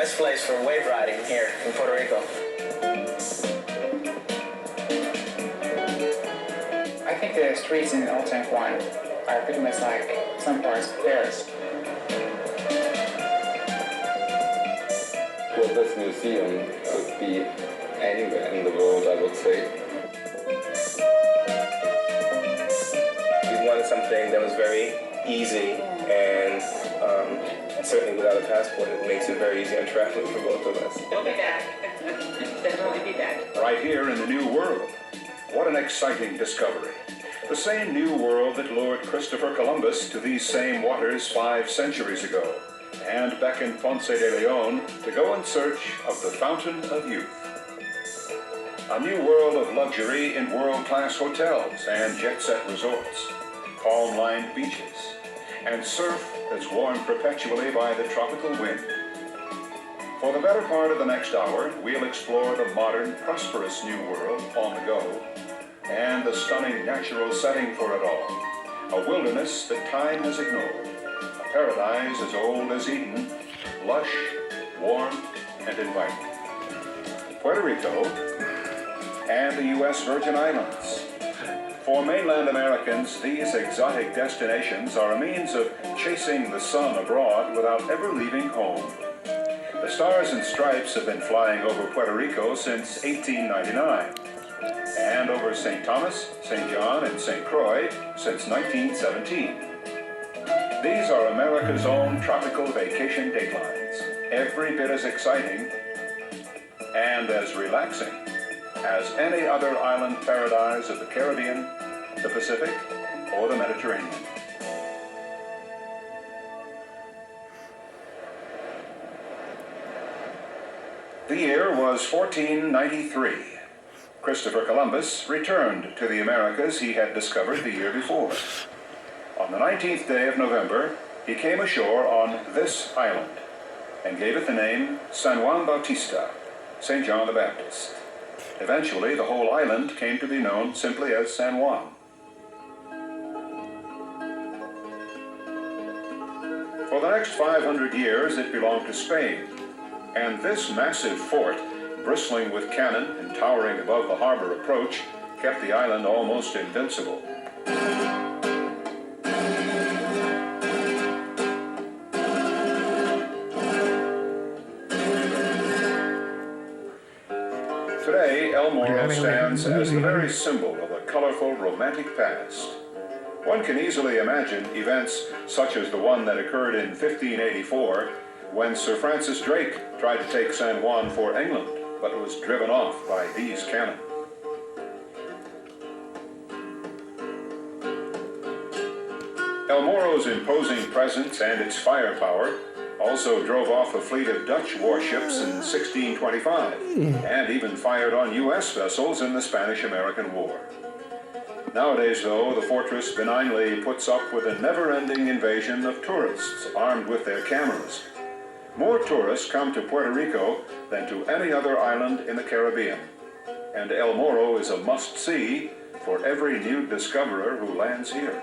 best place for wave riding here in Puerto Rico. I think the streets in Old San Juan are pretty much like some parts of Paris. Well, this museum could be anywhere in the world, I would say. We wanted something that was very easy, and certainly without a passport, it makes it very easy on traveling for both of us. We'll be back. Definitely be back. Right here in the New World. What an exciting discovery. The same New World that lured Christopher Columbus to these same waters 5 centuries ago, and beckoned Ponce de Leon to go in search of the Fountain of Youth. A new world of luxury in world-class hotels and jet-set resorts, palm-lined beaches, and surf that's warmed perpetually by the tropical wind. For the better part of the next hour, we'll explore the modern, prosperous new world on the go, and the stunning natural setting for it all. A wilderness that time has ignored. A paradise as old as Eden, lush, warm, and inviting. Puerto Rico and the U.S. Virgin Islands. For mainland Americans, these exotic destinations are a means of chasing the sun abroad without ever leaving home. The Stars and Stripes have been flying over Puerto Rico since 1899, and over St. Thomas, St. John, and St. Croix since 1917. These are America's own tropical vacation datelines, every bit as exciting and as relaxing as any other island paradise of the Caribbean, the Pacific, or the Mediterranean. The year was 1493. Christopher Columbus returned to the Americas he had discovered the year before. On the 19th day of November, he came ashore on this island and gave it the name San Juan Bautista, St. John the Baptist. Eventually, the whole island came to be known simply as San Juan. For the next 500 years, it belonged to Spain, and this massive fort, bristling with cannon and towering above the harbor approach, kept the island almost invincible. Today, El Morro stands as the very symbol of a colorful, romantic past. One can easily imagine events such as the one that occurred in 1584, when Sir Francis Drake tried to take San Juan for England, but was driven off by these cannon. El Morro's imposing presence and its firepower also drove off a fleet of Dutch warships in 1625, and even fired on U.S. vessels in the Spanish-American War. Nowadays, though, the fortress benignly puts up with a never-ending invasion of tourists armed with their cameras. More tourists come to Puerto Rico than to any other island in the Caribbean, and El Morro is a must-see for every new discoverer who lands here.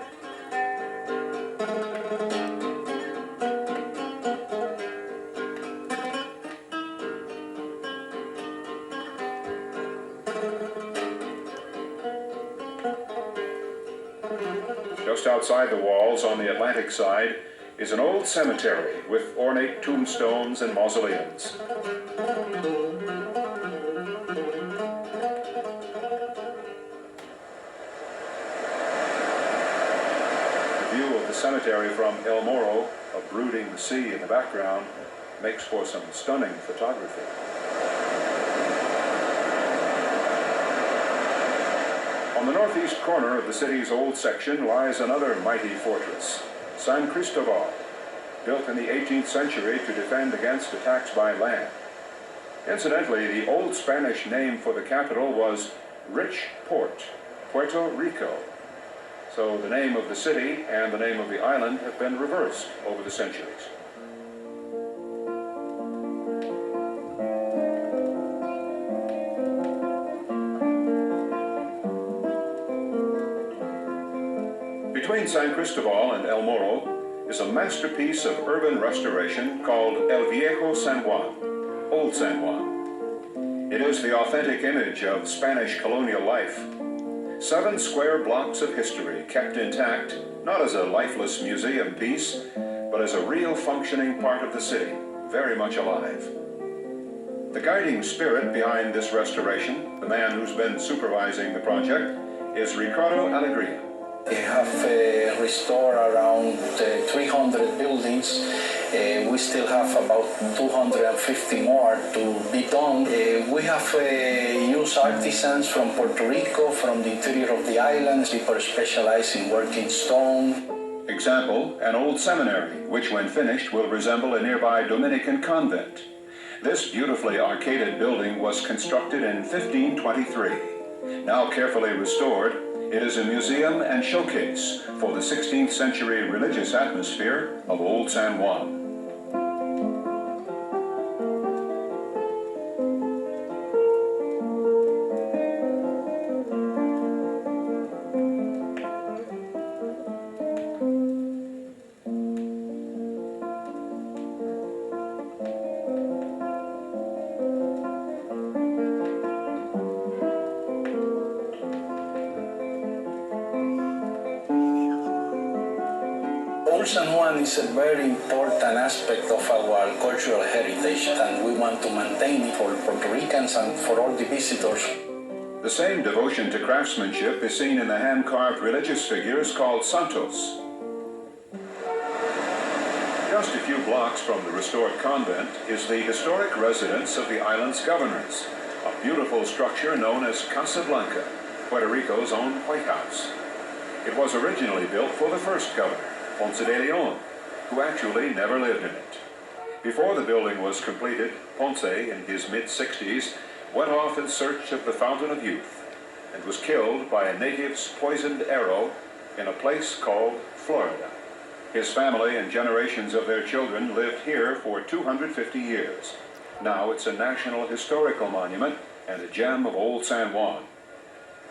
Just outside the walls on the Atlantic side is an old cemetery with ornate tombstones and mausoleums. The view of the cemetery from El Morro, a brooding sea in the background, makes for some stunning photography. On the northeast corner of the city's old section lies another mighty fortress, San Cristobal, built in the 18th century to defend against attacks by land. Incidentally, the old Spanish name for the capital was Rich Port, Puerto Rico. So the name of the city and the name of the island have been reversed over the centuries. Between San Cristobal and El Morro is a masterpiece of urban restoration called El Viejo San Juan. Old San Juan. It is the authentic image of Spanish colonial life. 7 square blocks of history kept intact, not as a lifeless museum piece, but as a real functioning part of the city, very much alive. The guiding spirit behind this restoration, the man who's been supervising the project, is Rico Alegria. We have restored around 300 buildings. We still have about 250 more to be done. We have used artisans from Puerto Rico, from the interior of the islands. People specialize in working stone. Example, an old seminary, which when finished will resemble a nearby Dominican convent. This beautifully arcaded building was constructed in 1523. Now carefully restored, it is a museum and showcase for the 16th century religious atmosphere of Old San Juan. Old San Juan is a very important aspect of our cultural heritage, and we want to maintain it for Puerto Ricans and for all the visitors. The same devotion to craftsmanship is seen in the hand-carved religious figures called santos. Just a few blocks from the restored convent is the historic residence of the island's governors, a beautiful structure known as Casa Blanca, Puerto Rico's own White House. It was originally built for the first governor, Ponce de Leon, who actually never lived in it. Before the building was completed, Ponce, in his mid-60s, went off in search of the Fountain of Youth and was killed by a native's poisoned arrow in a place called Florida. His family and generations of their children lived here for 250 years. Now it's a national historical monument and a gem of Old San Juan.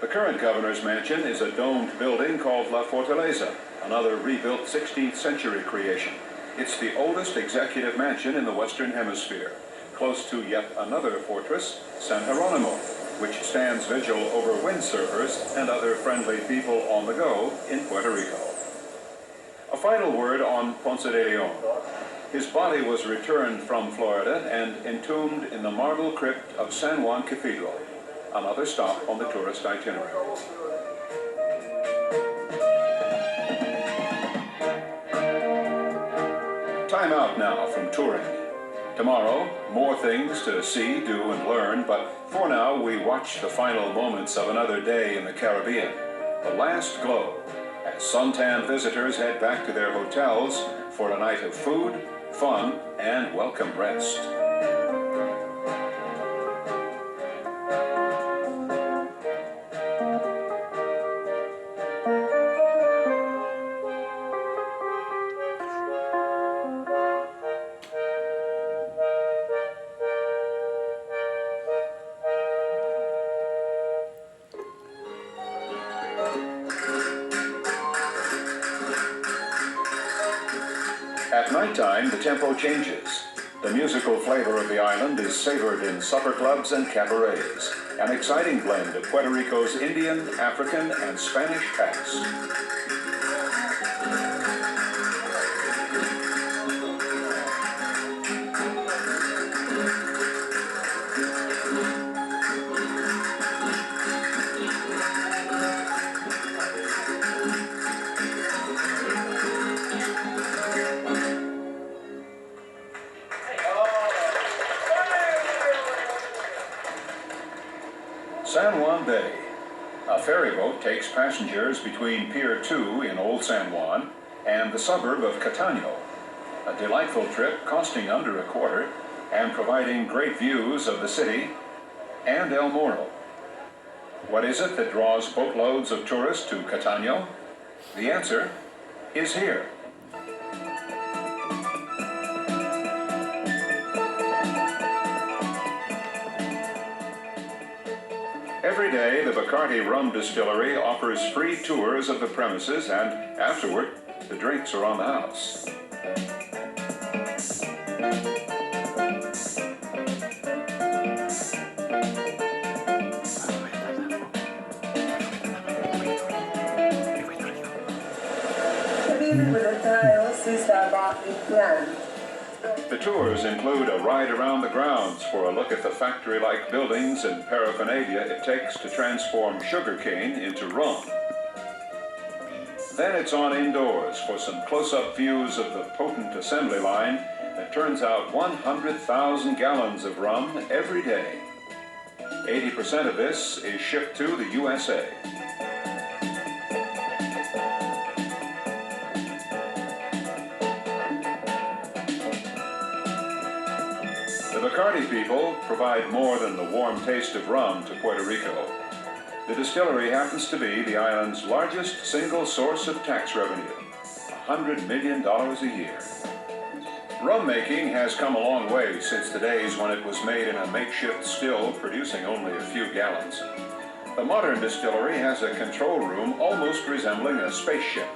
The current governor's mansion is a domed building called La Fortaleza, another rebuilt 16th century creation. It's the oldest executive mansion in the Western Hemisphere, close to yet another fortress, San Jeronimo, which stands vigil over windsurfers and other friendly people on the go in Puerto Rico. A final word on Ponce de Leon. His body was returned from Florida and entombed in the marble crypt of San Juan Cathedral, another stop on the tourist itinerary. Time out now from touring. Tomorrow, more things to see, do, and learn, but for now, we watch the final moments of another day in the Caribbean, the last glow, as suntanned visitors head back to their hotels for a night of food, fun, and welcome rest. At nighttime, the tempo changes. The musical flavor of the island is savored in supper clubs and cabarets, an exciting blend of Puerto Rico's Indian, African, and Spanish past. San Juan Bay. A ferry boat takes passengers between Pier 2 in Old San Juan and the suburb of Catano. A delightful trip costing under a quarter and providing great views of the city and El Morro. What is it that draws boatloads of tourists to Catano? The answer is here. Every day, the Bacardi Rum Distillery offers free tours of the premises, and afterward, the drinks are on the house. building with the tiles is about the plan. The tours include a ride around the grounds for a look at the factory-like buildings and paraphernalia it takes to transform sugarcane into rum. Then it's on indoors for some close-up views of the potent assembly line that turns out 100,000 gallons of rum every day. 80% of this is shipped to the USA. The Bacardi people provide more than the warm taste of rum to Puerto Rico. The distillery happens to be the island's largest single source of tax revenue, $100 million a year. Rum making has come a long way since the days when it was made in a makeshift still producing only a few gallons. The modern distillery has a control room almost resembling a spaceship.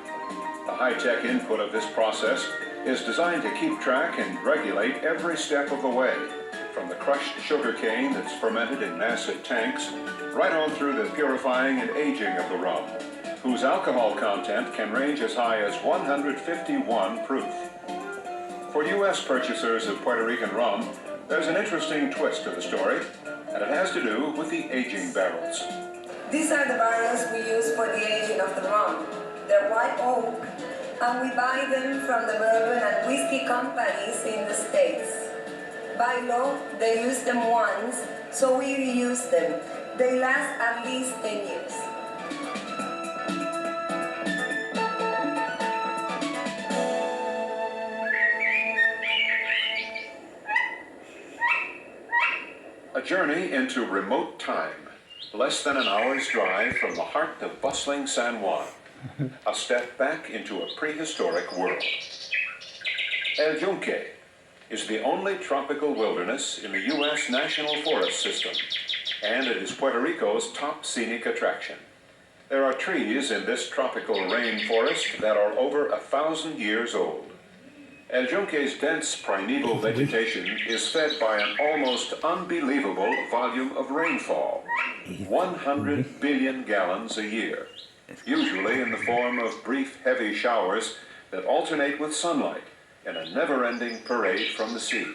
The high-tech input of this process is designed to keep track and regulate every step of the way, from the crushed sugarcane that's fermented in massive tanks, right on through the purifying and aging of the rum, whose alcohol content can range as high as 151 proof. For U.S. purchasers of Puerto Rican rum, there's an interesting twist to the story, and it has to do with the aging barrels. These are the barrels we use for the aging of the rum. They're white oak, and we buy them from the bourbon and whiskey companies in the States. By law, they use them once, so we reuse them. They last at least 10 years. A journey into remote time, less than an hour's drive from the heart of bustling San Juan. A step back into a prehistoric world. El Yunque is the only tropical wilderness in the U.S. National Forest System, and it is Puerto Rico's top scenic attraction. There are trees in this tropical rainforest that are over 1,000 years old. El Yunque's dense primeval vegetation is fed by an almost unbelievable volume of rainfall, 100 billion gallons a year, usually in the form of brief, heavy showers that alternate with sunlight in a never-ending parade from the sea.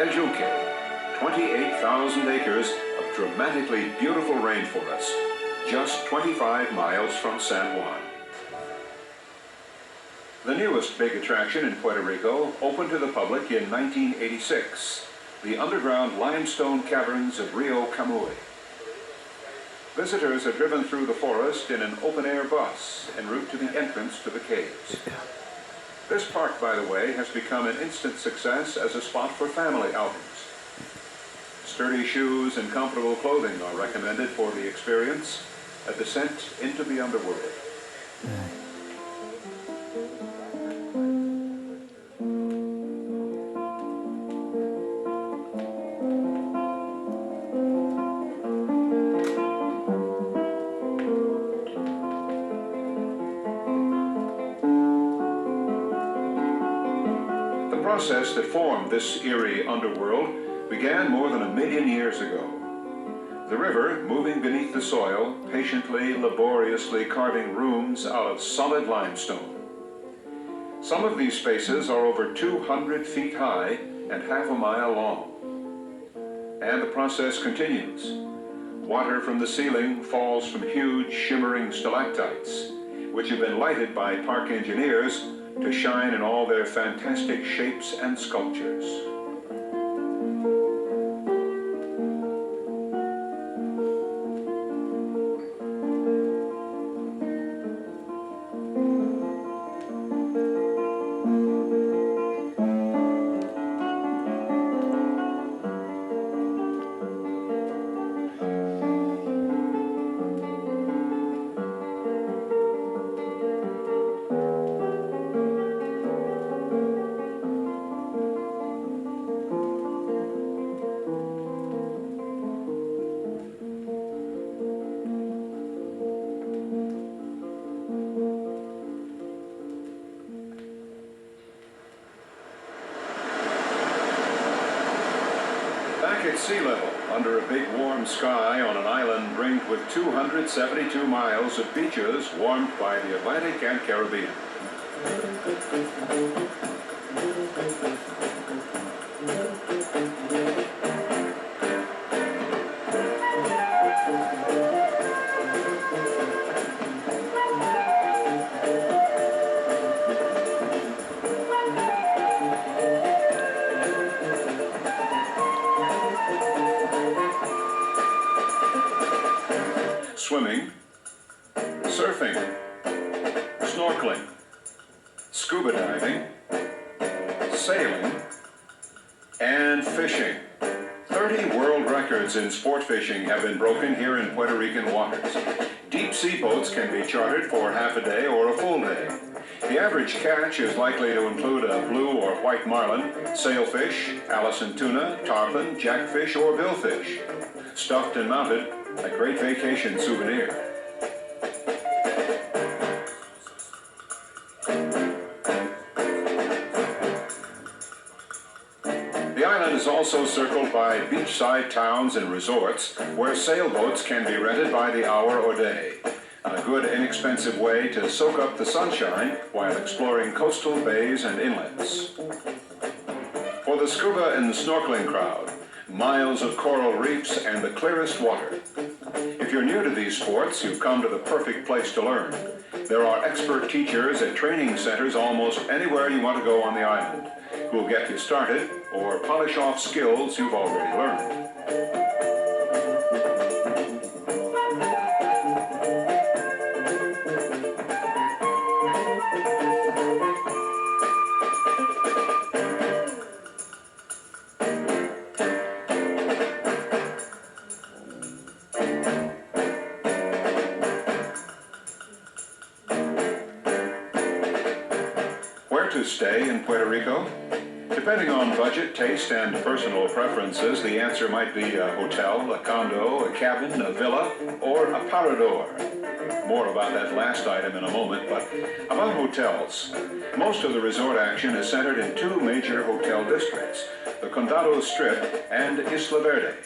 El Yunque, 28,000 acres of dramatically beautiful rainforest, just 25 miles from San Juan. The newest big attraction in Puerto Rico opened to the public in 1986, the underground limestone caverns of Rio Camuy. Visitors are driven through the forest in an open-air bus en route to the entrance to the caves. This park, by the way, has become an instant success as a spot for family outings. Sturdy shoes and comfortable clothing are recommended for the experience, a descent into the underworld. The process that formed this eerie underworld began more than 1 million years ago. The river, moving beneath the soil, patiently, laboriously carving rooms out of solid limestone. Some of these spaces are over 200 feet high and half a mile long. And the process continues. Water from the ceiling falls from huge shimmering stalactites, which have been lighted by park engineers to shine in all their fantastic shapes and sculptures. Back at sea level, under a big warm sky on an island ringed with 272 miles of beaches warmed by the Atlantic and Caribbean. Swimming, surfing, snorkeling, scuba diving, sailing, and fishing. 30 world records in sport fishing have been broken here in Puerto Rican waters. Deep sea boats can be chartered for half a day or a full day. The average catch is likely to include a blue or white marlin, sailfish, Allison tuna, tarpon, jackfish, or billfish. Stuffed and mounted, a great vacation souvenir. The island is also circled by beachside towns and resorts where sailboats can be rented by the hour or day. A good, inexpensive way to soak up the sunshine while exploring coastal bays and inlets. For the scuba and snorkeling crowd, miles of coral reefs and the clearest water. If you're new to these sports, you've come to the perfect place to learn. There are expert teachers at training centers almost anywhere you want to go on the island, who'll get you started or polish off skills you've already learned. Where to stay in Puerto Rico? Depending on budget, taste, and personal preferences, the answer might be a hotel, a condo, a cabin, a villa, or a parador. More about that last item in a moment, but about hotels. Most of the resort action is centered in two major hotel districts, the Condado Strip and Isla Verde.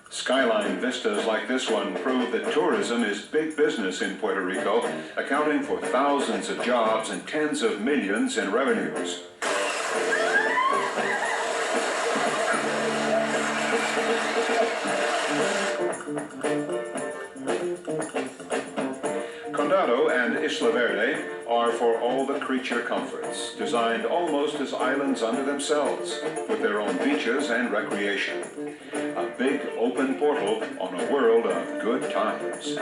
Skyline vistas like this one prove that tourism is big business in Puerto Rico, accounting for thousands of jobs and tens of millions in revenues. Condado and Isla Verde are for all the creature comforts, designed almost as islands unto themselves, with their own beaches and recreation. A big open portal on a world of good times.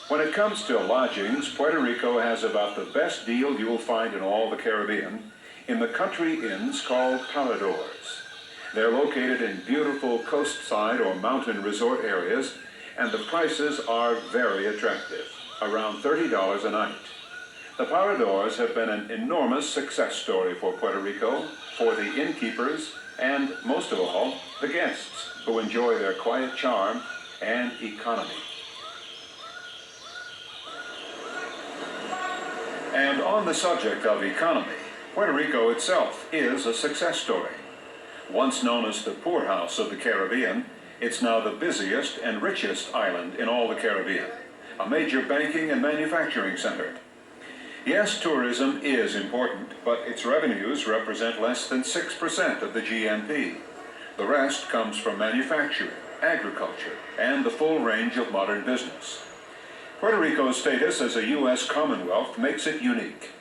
When it comes to lodgings, Puerto Rico has about the best deal you'll find in all the Caribbean in the country inns called paradors. They're located in beautiful coastside or mountain resort areas, and the prices are very attractive, around $30 a night. The paradors have been an enormous success story for Puerto Rico, for the innkeepers, and most of all, the guests who enjoy their quiet charm and economy. And on the subject of economy, Puerto Rico itself is a success story. Once known as the poorhouse of the Caribbean, it's now the busiest and richest island in all the Caribbean, a major banking and manufacturing center. Yes, tourism is important, but its revenues represent less than 6% of the GNP. The rest comes from manufacturing, agriculture, and the full range of modern business. Puerto Rico's status as a U.S. Commonwealth makes it unique.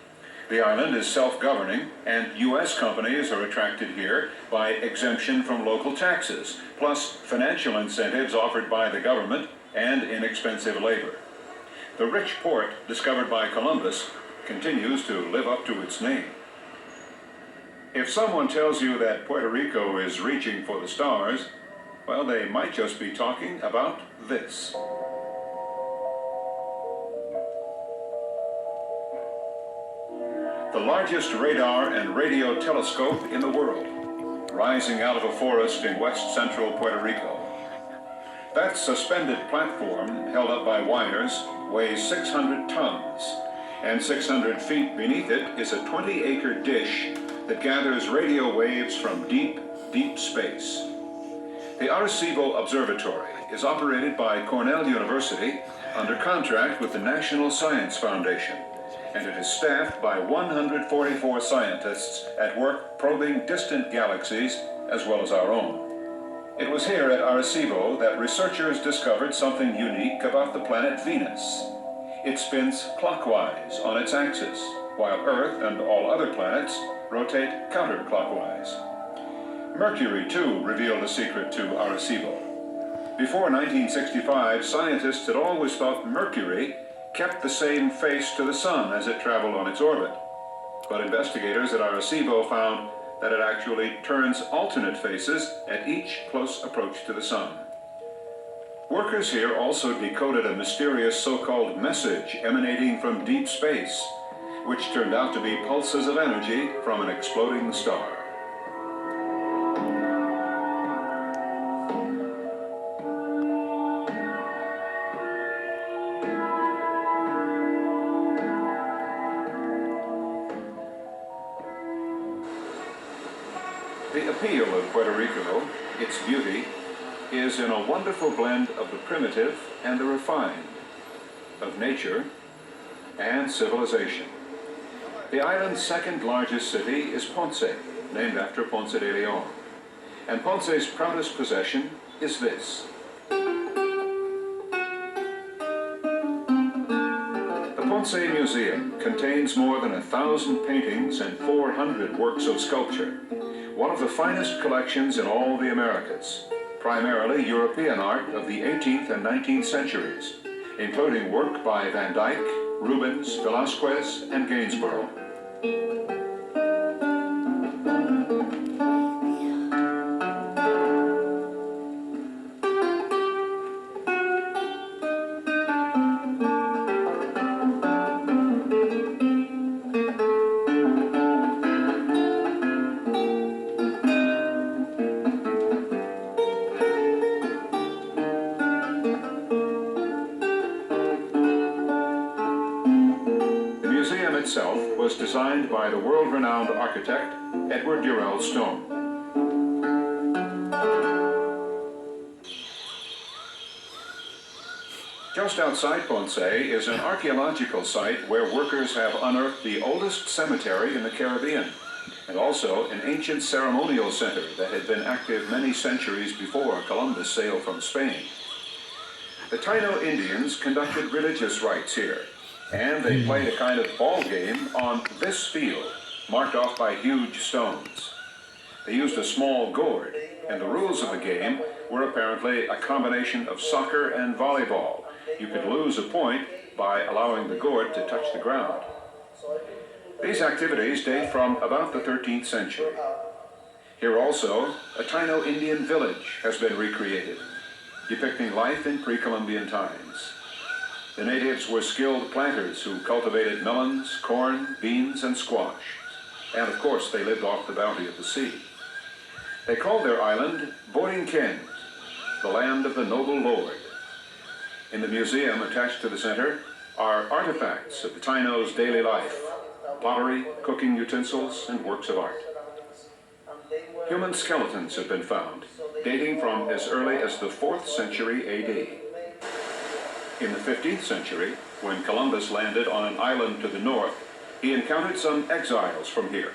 The island is self-governing, and U.S. companies are attracted here by exemption from local taxes, plus financial incentives offered by the government and inexpensive labor. The rich port discovered by Columbus continues to live up to its name. If someone tells you that Puerto Rico is reaching for the stars, well, they might just be talking about this. The largest radar and radio telescope in the world, rising out of a forest in west central Puerto Rico. That suspended platform, held up by wires, weighs 600 tons, and 600 feet beneath it is a 20-acre dish that gathers radio waves from deep, deep space. The Arecibo Observatory is operated by Cornell University under contract with the National Science Foundation, and it is staffed by 144 scientists at work probing distant galaxies as well as our own. It was here at Arecibo that researchers discovered something unique about the planet Venus. It spins clockwise on its axis, while Earth and all other planets rotate counterclockwise. Mercury, too, revealed a secret to Arecibo. Before 1965, scientists had always thought Mercury kept the same face to the sun as it traveled on its orbit. But investigators at Arecibo found that it actually turns alternate faces at each close approach to the sun. Workers here also decoded a mysterious so-called message emanating from deep space, which turned out to be pulses of energy from an exploding star. The appeal of Puerto Rico, its beauty, is in a wonderful blend of the primitive and the refined, of nature and civilization. The island's second largest city is Ponce, named after Ponce de Leon. And Ponce's proudest possession is this. The Ponce Museum contains more than 1,000 paintings and 400 works of sculpture, one of the finest collections in all the Americas, primarily European art of the 18th and 19th centuries, including work by Van Dyck, Rubens, Velázquez, and Gainsborough. Itself was designed by the world-renowned architect Edward Durell Stone. Just outside Ponce is an archaeological site where workers have unearthed the oldest cemetery in the Caribbean, and also an ancient ceremonial center that had been active many centuries before Columbus sailed from Spain. The Taino Indians conducted religious rites here, and they played a kind of ball game on this field, marked off by huge stones. They used a small gourd, and the rules of the game were apparently a combination of soccer and volleyball. You could lose a point by allowing the gourd to touch the ground. These activities date from about the 13th century. Here also, a Taino Indian village has been recreated, depicting life in pre-Columbian times. The natives were skilled planters who cultivated melons, corn, beans, and squash. And of course, they lived off the bounty of the sea. They called their island Borinquen, the land of the noble lord. In the museum attached to the center are artifacts of the Taino's daily life: pottery, cooking utensils, and works of art. Human skeletons have been found, dating from as early as the 4th century AD. In the 15th century, when Columbus landed on an island to the north, he encountered some exiles from here,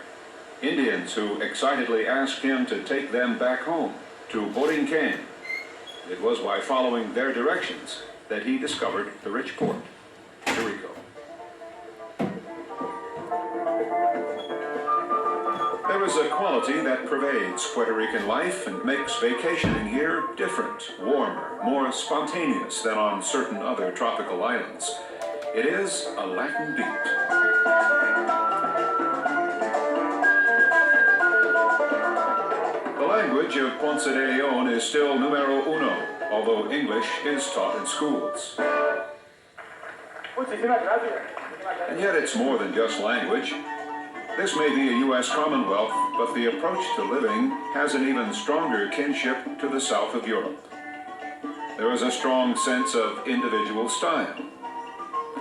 Indians who excitedly asked him to take them back home to Borinquen. It was by following their directions that he discovered the rich port, Rico. There is a quality that pervades Puerto Rican life and makes vacationing here different, warmer, more spontaneous than on certain other tropical islands. It is a Latin beat. The language of Ponce de Leon is still numero uno, although English is taught in schools. And yet it's more than just language. This may be a U.S. Commonwealth, but the approach to living has an even stronger kinship to the south of Europe. There is a strong sense of individual style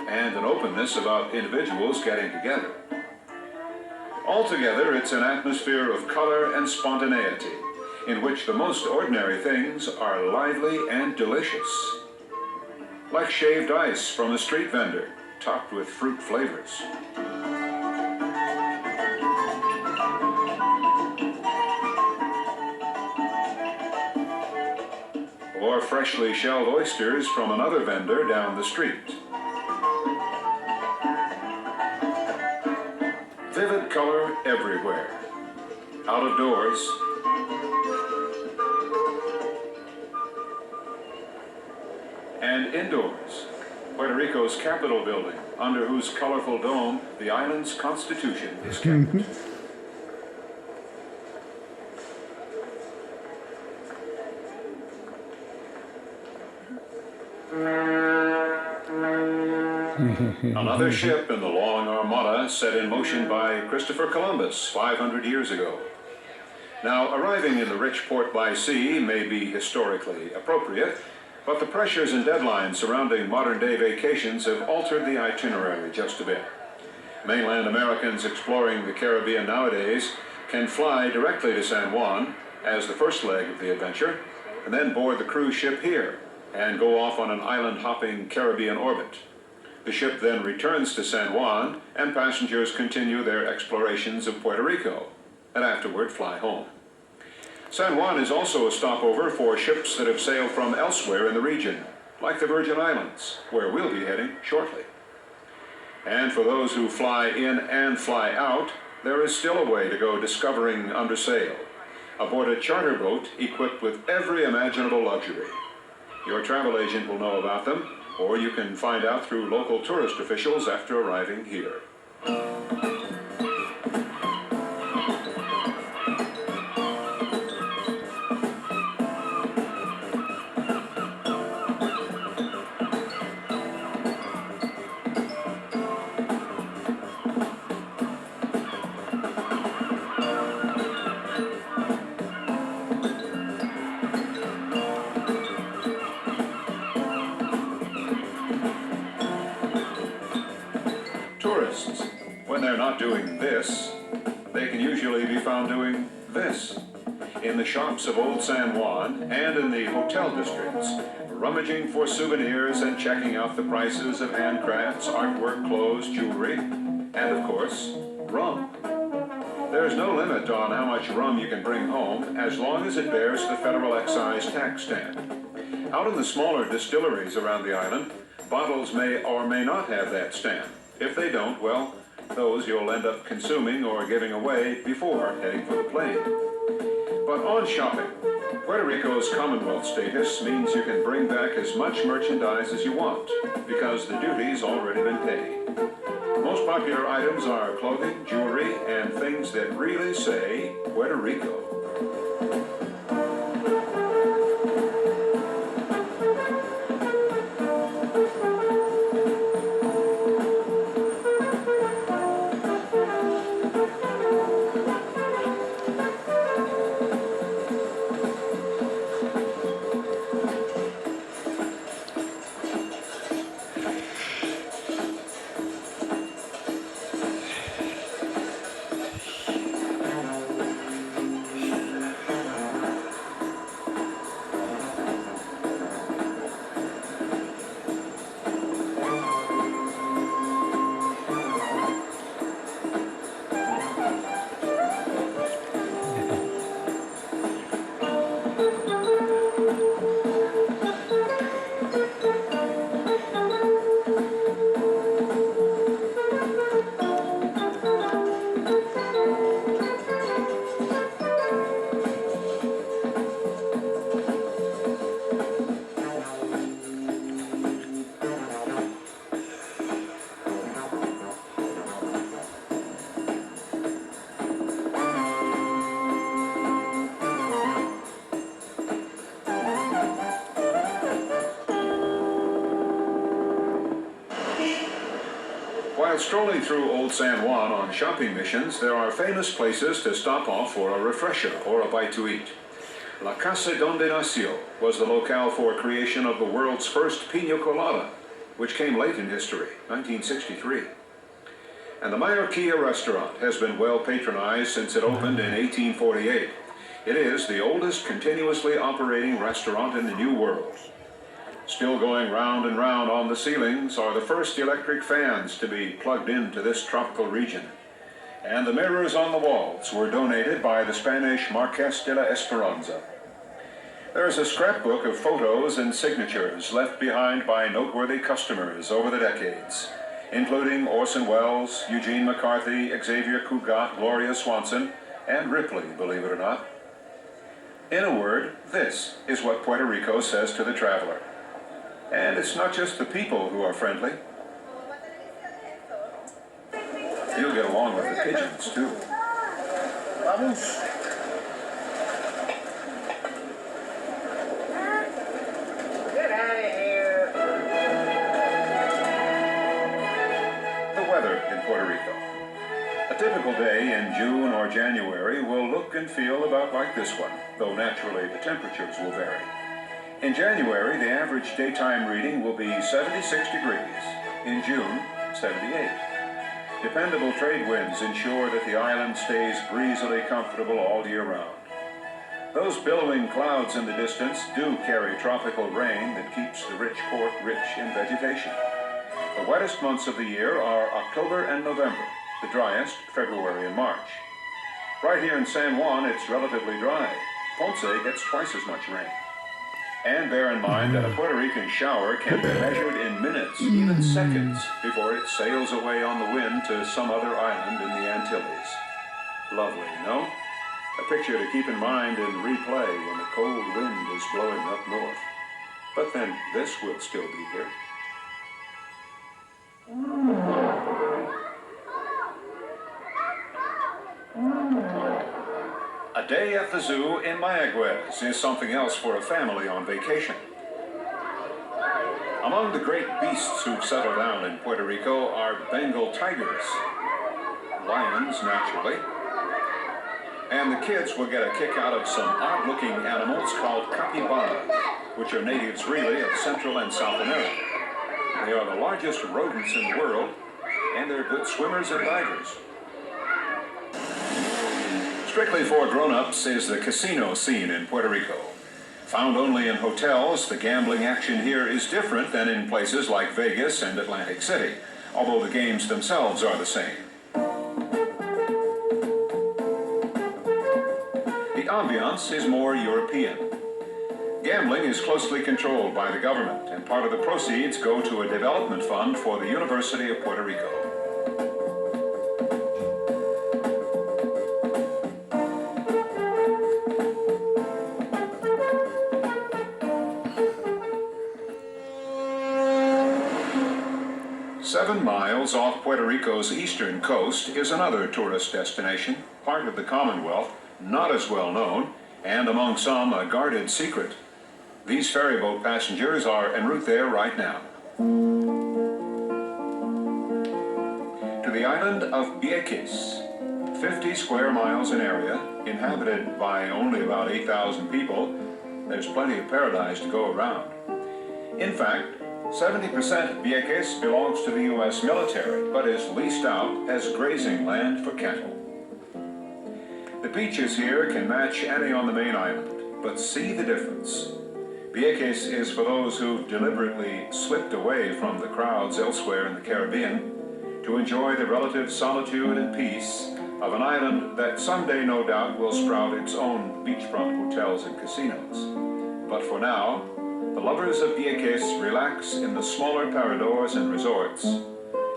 and an openness about individuals getting together. Altogether, it's an atmosphere of color and spontaneity, in which the most ordinary things are lively and delicious. Like shaved ice from a street vendor, topped with fruit flavors. Or freshly shelled oysters from another vendor down the street. Vivid color everywhere. Out of doors, and indoors. Puerto Rico's Capitol building, under whose colorful dome the island's constitution is kept. Another ship in the long armada set in motion by Christopher Columbus 500 years ago. Now, arriving in the rich port by sea may be historically appropriate, but the pressures and deadlines surrounding modern-day vacations have altered the itinerary just a bit. Mainland Americans exploring the Caribbean nowadays can fly directly to San Juan as the first leg of the adventure, and then board the cruise ship here and go off on an island-hopping Caribbean orbit. The ship then returns to San Juan, and passengers continue their explorations of Puerto Rico, and afterward fly home. San Juan is also a stopover for ships that have sailed from elsewhere in the region, like the Virgin Islands, where we'll be heading shortly. And for those who fly in and fly out, there is still a way to go discovering under sail, aboard a charter boat equipped with every imaginable luxury. Your travel agent will know about them, or you can find out through local tourist officials after arriving here. Tourists, when they're not doing this, they can usually be found doing this. In the shops of Old San Juan and in the hotel districts, rummaging for souvenirs and checking out the prices of handcrafts, artwork, clothes, jewelry, and of course, rum. There's no limit on how much rum you can bring home as long as it bears the federal excise tax stamp. Out in the smaller distilleries around the island, bottles may or may not have that stamp. If they don't, well, those you'll end up consuming or giving away before heading for the plane. But on shopping, Puerto Rico's Commonwealth status means you can bring back as much merchandise as you want, because the duty's already been paid. Most popular items are clothing, jewelry, and things that really say Puerto Rico. While strolling through Old San Juan on shopping missions, there are famous places to stop off for a refresher or a bite to eat. La Casa Donde Nació was the locale for creation of the world's first pina colada, which came late in history, 1963. And the Mallorquia restaurant has been well patronized since it opened in 1848. It is the oldest continuously operating restaurant in the New World. Still going round and round on the ceilings are the first electric fans to be plugged into this tropical region. And the mirrors on the walls were donated by the Spanish Marqués de la Esperanza. There is a scrapbook of photos and signatures left behind by noteworthy customers over the decades, including Orson Welles, Eugene McCarthy, Xavier Cugat, Gloria Swanson, and Ripley, believe it or not. In a word, this is what Puerto Rico says to the traveler. And it's not just the people who are friendly. You'll get along with the pigeons, too. Vamos. Get out of here. The weather in Puerto Rico. A typical day in June or January will look and feel about like this one, though naturally the temperatures will vary. In January, the average daytime reading will be 76 degrees. In June, 78. Dependable trade winds ensure that the island stays breezily comfortable all year round. Those billowing clouds in the distance do carry tropical rain that keeps the rich port rich in vegetation. The wettest months of the year are October and November, the driest, February and March. Right here in San Juan, it's relatively dry. Ponce gets twice as much rain. And bear in mind that a Puerto Rican shower can be measured in minutes, even seconds, before it sails away on the wind to some other island in the Antilles. Lovely, no? A picture to keep in mind and replay when the cold wind is blowing up north. But then this will still be here. A day at the zoo in Mayaguez is something else for a family on vacation. Among the great beasts who've settled down in Puerto Rico are Bengal tigers, lions naturally, and the kids will get a kick out of some odd-looking animals called capybaras, which are natives really of Central and South America. They are the largest rodents in the world, and they're good swimmers and divers. Strictly for grown-ups is the casino scene in Puerto Rico. Found only in hotels, the gambling action here is different than in places like Vegas and Atlantic City, although the games themselves are the same. The ambiance is more European. Gambling is closely controlled by the government, and part of the proceeds go to a development fund for the University of Puerto Rico. Seven miles off Puerto Rico's eastern coast is another tourist destination, part of the Commonwealth, not as well known, and among some a guarded secret. These ferryboat passengers are en route there right now. To the island of Vieques, 50 square miles in area, inhabited by only about 8,000 people, there's plenty of paradise to go around. In fact, 70% of Vieques belongs to the U.S. military, but is leased out as grazing land for cattle. The beaches here can match any on the main island, but see the difference. Vieques is for those who've deliberately slipped away from the crowds elsewhere in the Caribbean to enjoy the relative solitude and peace of an island that someday no doubt will sprout its own beachfront hotels and casinos. But for now, the lovers of Vieques relax in the smaller paradors and resorts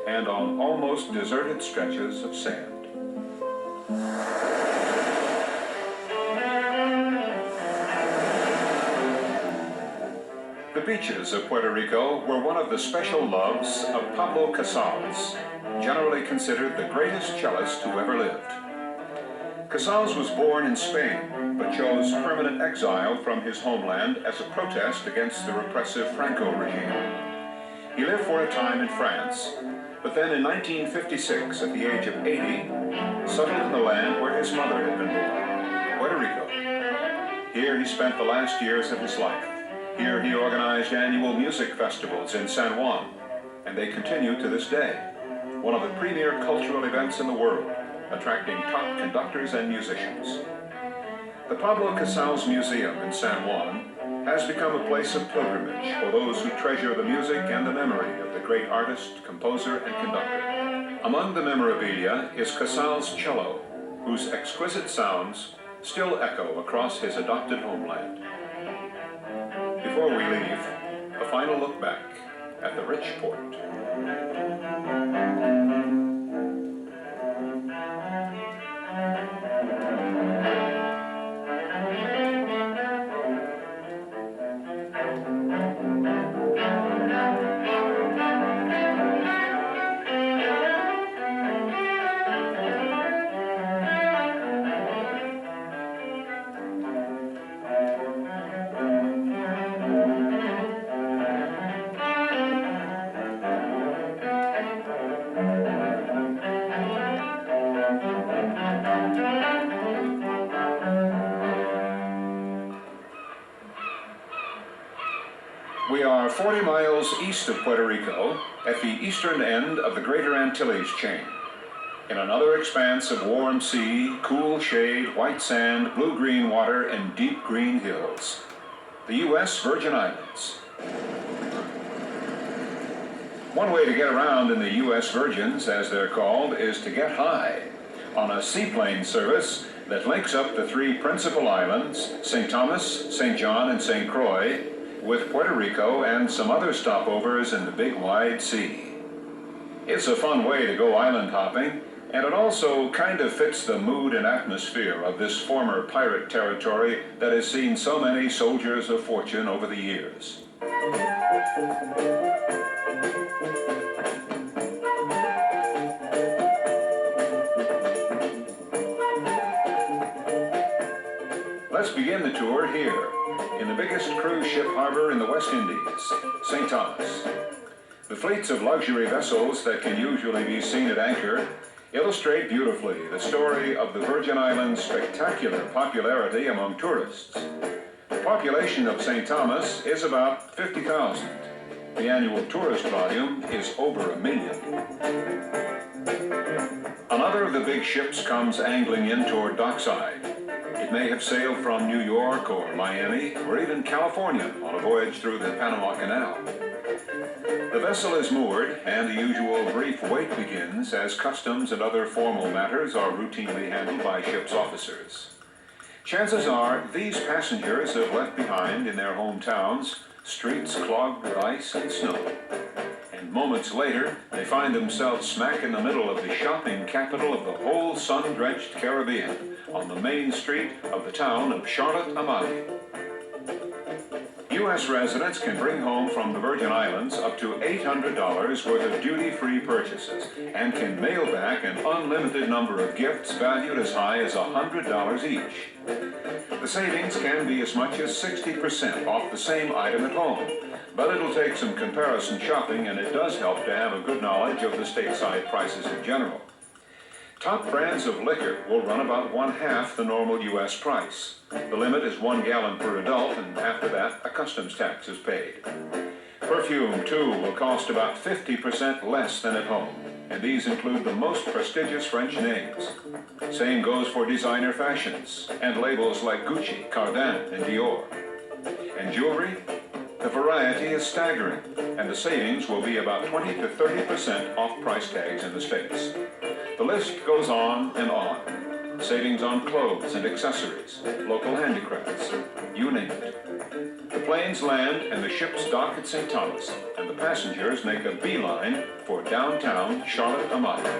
and on almost deserted stretches of sand. The beaches of Puerto Rico were one of the special loves of Pablo Casals, generally considered the greatest cellist who ever lived. Casals was born in Spain, but chose permanent exile from his homeland as a protest against the repressive Franco regime. He lived for a time in France, but then in 1956, at the age of 80, settled in the land where his mother had been born, Puerto Rico. Here he spent the last years of his life. Here he organized annual music festivals in San Juan, and they continue to this day. One of the premier cultural events in the world, attracting top conductors and musicians. The Pablo Casals Museum in San Juan has become a place of pilgrimage for those who treasure the music and the memory of the great artist, composer, and conductor. Among the memorabilia is Casals' cello, whose exquisite sounds still echo across his adopted homeland. Before we leave, a final look back at the rich port. We are 40 miles east of Puerto Rico, at the eastern end of the Greater Antilles chain. In another expanse of warm sea, cool shade, white sand, blue-green water, and deep green hills. The U.S. Virgin Islands. One way to get around in the U.S. Virgins, as they're called, is to get high on a seaplane service that links up the three principal islands, St. Thomas, St. John, and St. Croix, with Puerto Rico and some other stopovers in the big wide sea. It's a fun way to go island hopping, and it also kind of fits the mood and atmosphere of this former pirate territory that has seen so many soldiers of fortune over the years. Let's begin the tour here, in the biggest cruise ship harbor in the West Indies, St. Thomas. The fleets of luxury vessels that can usually be seen at anchor illustrate beautifully the story of the Virgin Islands' spectacular popularity among tourists. The population of St. Thomas is about 50,000. The annual tourist volume is over 1 million. Another of the big ships comes angling in toward dockside. It may have sailed from New York or Miami or even California on a voyage through the Panama Canal. The vessel is moored, and the usual brief wait begins as customs and other formal matters are routinely handled by ship's officers. Chances are these passengers have left behind in their hometowns streets clogged with ice and snow. And moments later, they find themselves smack in the middle of the shopping capital of the whole sun-drenched Caribbean, on the main street of the town of Charlotte Amalie. U.S. residents can bring home from the Virgin Islands up to $800 worth of duty-free purchases and can mail back an unlimited number of gifts valued as high as $100 each. The savings can be as much as 60% off the same item at home, but it'll take some comparison shopping, and it does help to have a good knowledge of the stateside prices in general. Top brands of liquor will run about 1/2 the normal U.S. price. The limit is 1 gallon per adult, and after that, a customs tax is paid. Perfume, too, will cost about 50% less than at home, and these include the most prestigious French names. Same goes for designer fashions, and labels like Gucci, Cardin, and Dior. And jewelry? The variety is staggering, and the savings will be about 20 to 30% off price tags in the States. The list goes on and on. Savings on clothes and accessories, local handicrafts, you name it. The planes land and the ships dock at St. Thomas, and the passengers make a beeline for downtown Charlotte Amalie.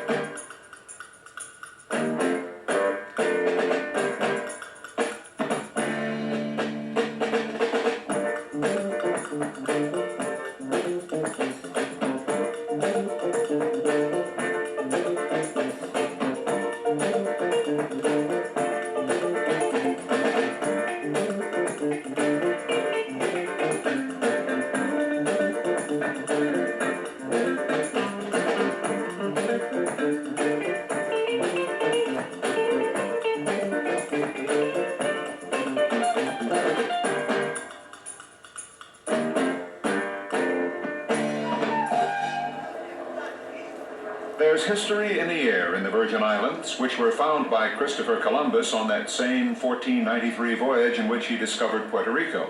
There's history in the air in the Virgin Islands, which were found by Christopher Columbus on that same 1493 voyage in which he discovered Puerto Rico.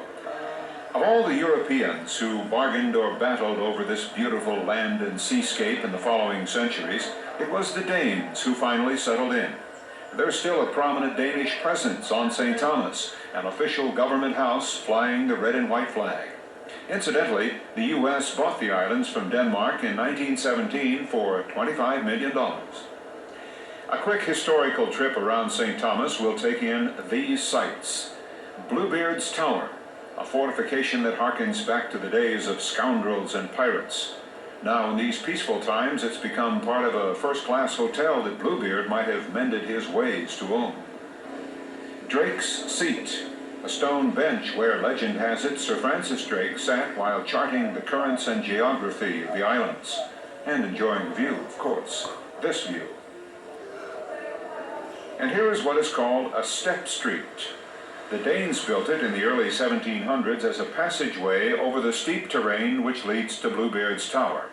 Of all the Europeans who bargained or battled over this beautiful land and seascape in the following centuries, it was the Danes who finally settled in. There's still a prominent Danish presence on St. Thomas, an official government house flying the red and white flag. Incidentally, the U.S. bought the islands from Denmark in 1917 for $25 million. A quick historical trip around St. Thomas will take in these sights. Bluebeard's Tower, a fortification that harkens back to the days of scoundrels and pirates. Now, in these peaceful times, it's become part of a first-class hotel that Bluebeard might have mended his ways to own. Drake's Seat, a stone bench where legend has it Sir Francis Drake sat while charting the currents and geography of the islands, and enjoying the view, of course, this view. And here is what is called a step street. The Danes built it in the early 1700s as a passageway over the steep terrain which leads to Bluebeard's Tower.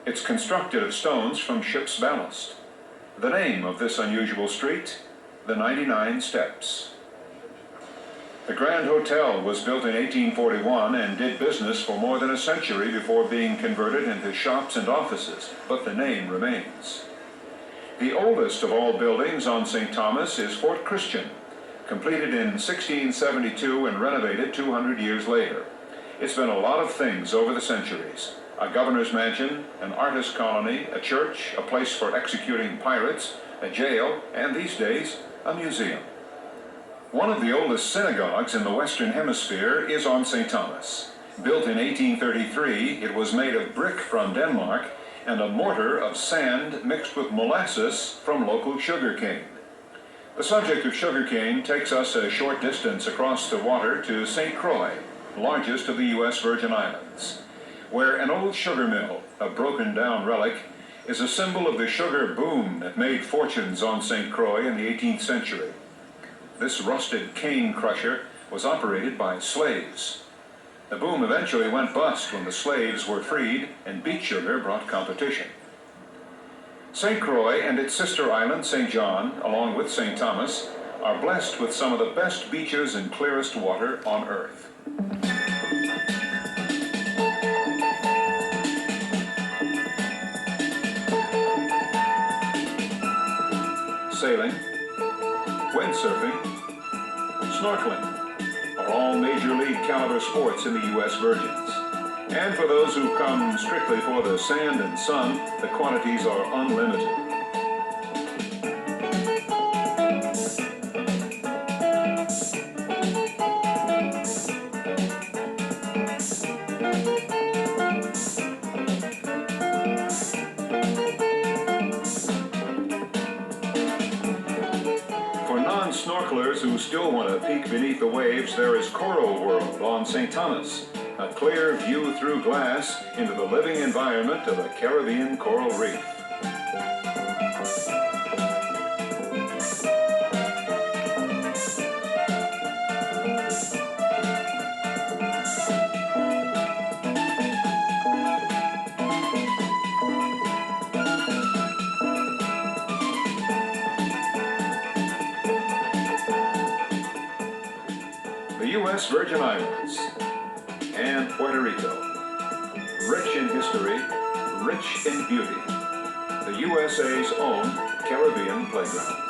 It's constructed of stones from ship's ballast. The name of this unusual street, the 99 Steps. The Grand Hotel was built in 1841 and did business for more than a century before being converted into shops and offices, but the name remains. The oldest of all buildings on St. Thomas is Fort Christian, completed in 1672 and renovated 200 years later. It's been a lot of things over the centuries. A governor's mansion, an artist colony, a church, a place for executing pirates, a jail, and these days, a museum. One of the oldest synagogues in the Western Hemisphere is on St. Thomas. Built in 1833, it was made of brick from Denmark and a mortar of sand mixed with molasses from local sugarcane. The subject of sugarcane takes us a short distance across the water to St. Croix, largest of the U.S. Virgin Islands, where an old sugar mill, a broken-down relic, is a symbol of the sugar boom that made fortunes on St. Croix in the 18th century. This rusted cane crusher was operated by slaves. The boom eventually went bust when the slaves were freed and beet sugar brought competition. St. Croix and its sister island, St. John, along with St. Thomas, are blessed with some of the best beaches and clearest water on Earth. Sailing, windsurfing, snorkeling are all major league caliber sports in the U.S. Virgins. And for those who come strictly for the sand and sun, the quantities are unlimited. For non-snorkelers who still want to peek beneath the waves, there is Coral World on St. Thomas. A clear view through glass into the living environment of a Caribbean coral reef. The U.S. Virgin Islands and Puerto Rico. Rich in history, rich in beauty. The USA's own Caribbean playgrounds.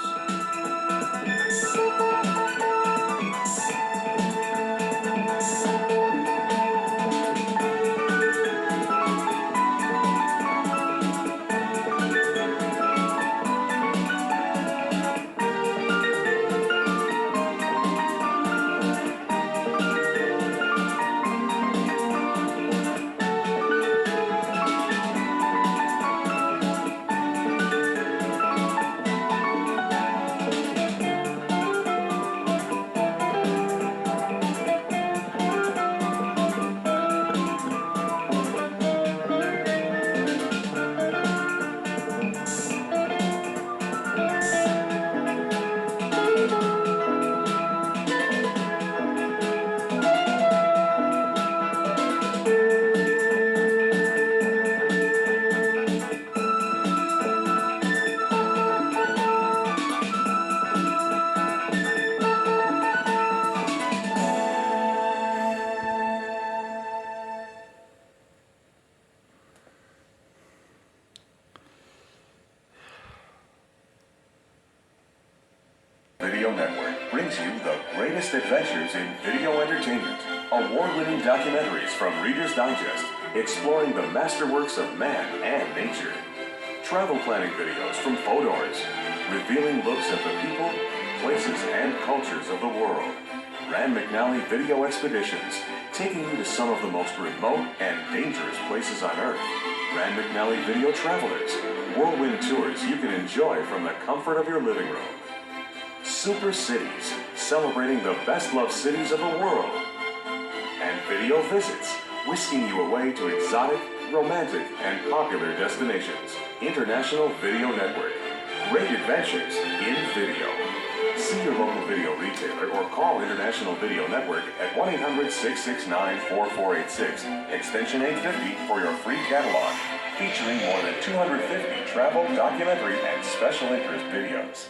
brings you the greatest adventures in video entertainment. Award-winning documentaries from Reader's Digest, exploring the masterworks of man and nature. Travel planning videos from Fodors, revealing looks at the people, places, and cultures of the world. Rand McNally Video Expeditions, taking you to some of the most remote and dangerous places on Earth. Rand McNally Video Travelers, whirlwind tours you can enjoy from the comfort of your living room. Super Cities, celebrating the best-loved cities of the world. And Video Visits, whisking you away to exotic, romantic, and popular destinations. International Video Network. Great adventures in video. See your local video retailer or call International Video Network at 1-800-669-4486, extension 850 for your free catalog, featuring more than 250 travel, documentary, and special interest videos.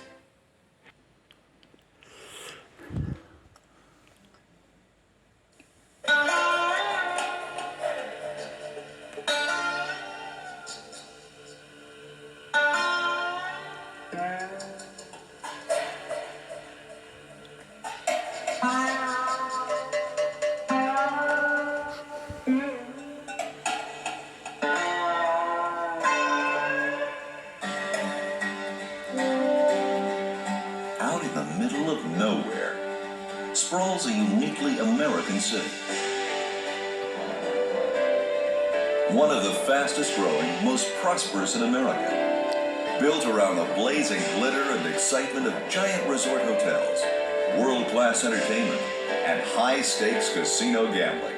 Out in the middle of nowhere sprawls a uniquely American city. One of the fastest growing, most prosperous in America. Built around the blazing glitter and excitement of giant resort hotels, world-class entertainment, and high-stakes casino gambling.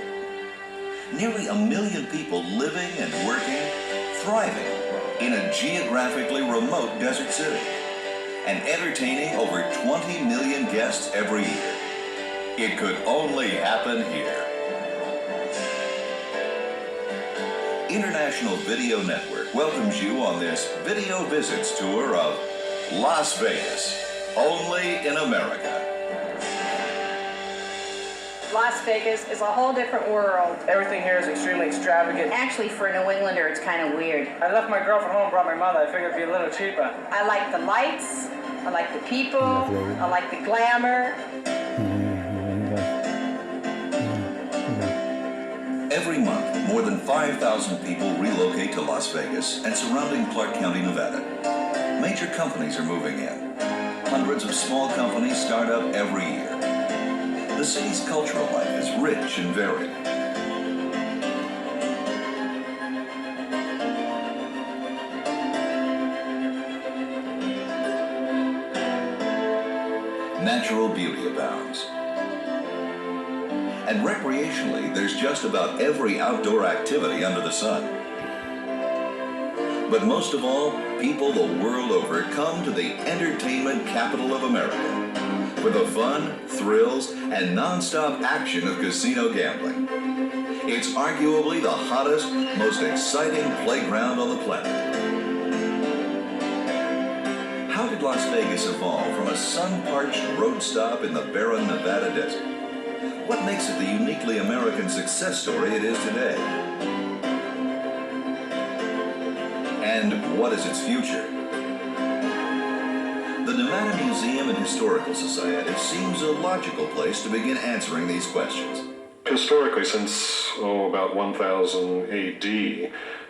Nearly 1 million people living and working, thriving in a geographically remote desert city, and entertaining over 20 million guests every year. It could only happen here. International Video Network welcomes you on this Video Visits tour of Las Vegas, only in America. Las Vegas is a whole different world. Everything here is extremely extravagant. Actually, for a New Englander, it's kind of weird. I left my girlfriend home, brought my mother. I figured it'd be a little cheaper. I like the lights, I like the people, I like the glamour. Every month, more than 5,000 people relocate to Las Vegas and surrounding Clark County, Nevada. Major companies are moving in. Hundreds of small companies start up every year. The city's cultural life is rich and varied. Natural beauty abounds. And recreationally, there's just about every outdoor activity under the sun. But most of all, people the world over come to the entertainment capital of America for the fun, thrills, and non-stop action of casino gambling. It's arguably the hottest, most exciting playground on the planet. How did Las Vegas evolve from a sun-parched road stop in the barren Nevada desert? What makes it the uniquely American success story it is today? And what is its future? The Nevada Museum and Historical Society seems a logical place to begin answering these questions. Historically, since about 1000 AD, the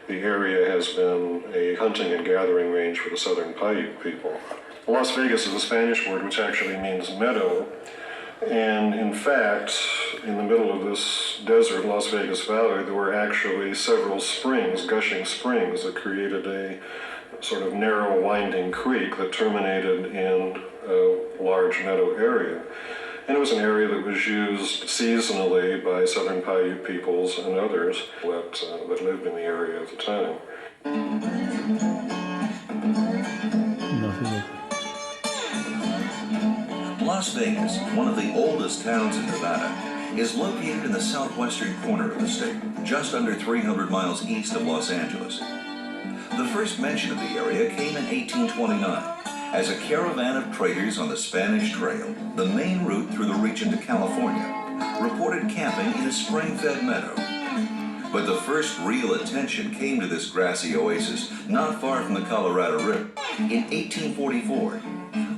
area has been a hunting and gathering range for the Southern Paiute people. Las Vegas is a Spanish word which actually means meadow, and in fact, in the middle of this desert, Las Vegas Valley, there were actually several springs, gushing springs, that created a sort of narrow winding creek that terminated in a large meadow area. And it was an area that was used seasonally by Southern Paiute peoples and others that lived in the area at the time. Las Vegas, one of the oldest towns in Nevada, is located in the southwestern corner of the state, just under 300 miles east of Los Angeles. The first mention of the area came in 1829 as a caravan of traders on the Spanish Trail, the main route through the region to California, reported camping in a spring-fed meadow. But the first real attention came to this grassy oasis not far from the Colorado River in 1844,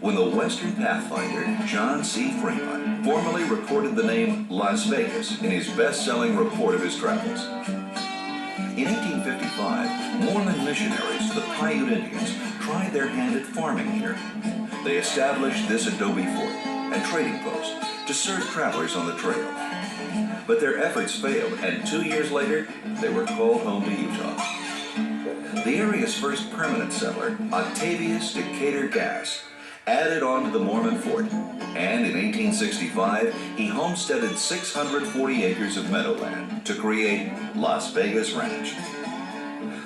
when the Western Pathfinder, John C. Fremont, formally recorded the name Las Vegas in his best-selling report of his travels. In 1855, Mormon missionaries to the Paiute Indians tried their hand at farming here. They established this adobe fort and trading post to serve travelers on the trail. But their efforts failed, and 2 years later, they were called home to Utah. The area's first permanent settler, Octavius Decatur Gass, added on to the Mormon fort, and in 1865, he homesteaded 640 acres of meadowland to create Las Vegas Ranch.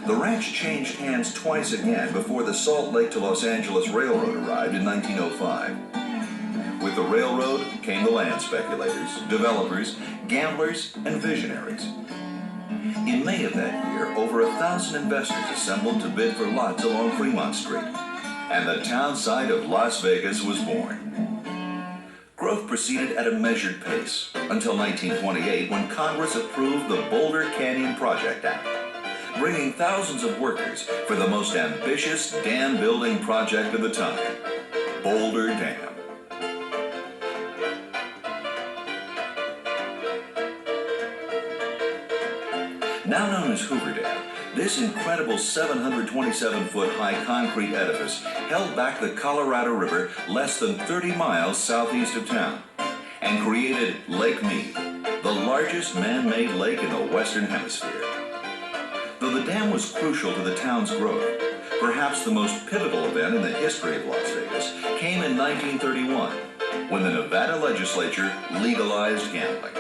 The ranch changed hands twice again before the Salt Lake to Los Angeles Railroad arrived in 1905. With the railroad came the land speculators, developers, gamblers, and visionaries. In May of that year, over 1,000 investors assembled to bid for lots along Fremont Street, and the town site of Las Vegas was born. Growth proceeded at a measured pace until 1928, when Congress approved the Boulder Canyon Project Act, bringing thousands of workers for the most ambitious dam building project of the time, Boulder Dam. Now known as Hoover Dam, this incredible 727-foot high concrete edifice held back the Colorado River less than 30 miles southeast of town and created Lake Mead, the largest man-made lake in the Western Hemisphere. Though the dam was crucial to the town's growth, perhaps the most pivotal event in the history of Las Vegas came in 1931, when the Nevada legislature legalized gambling.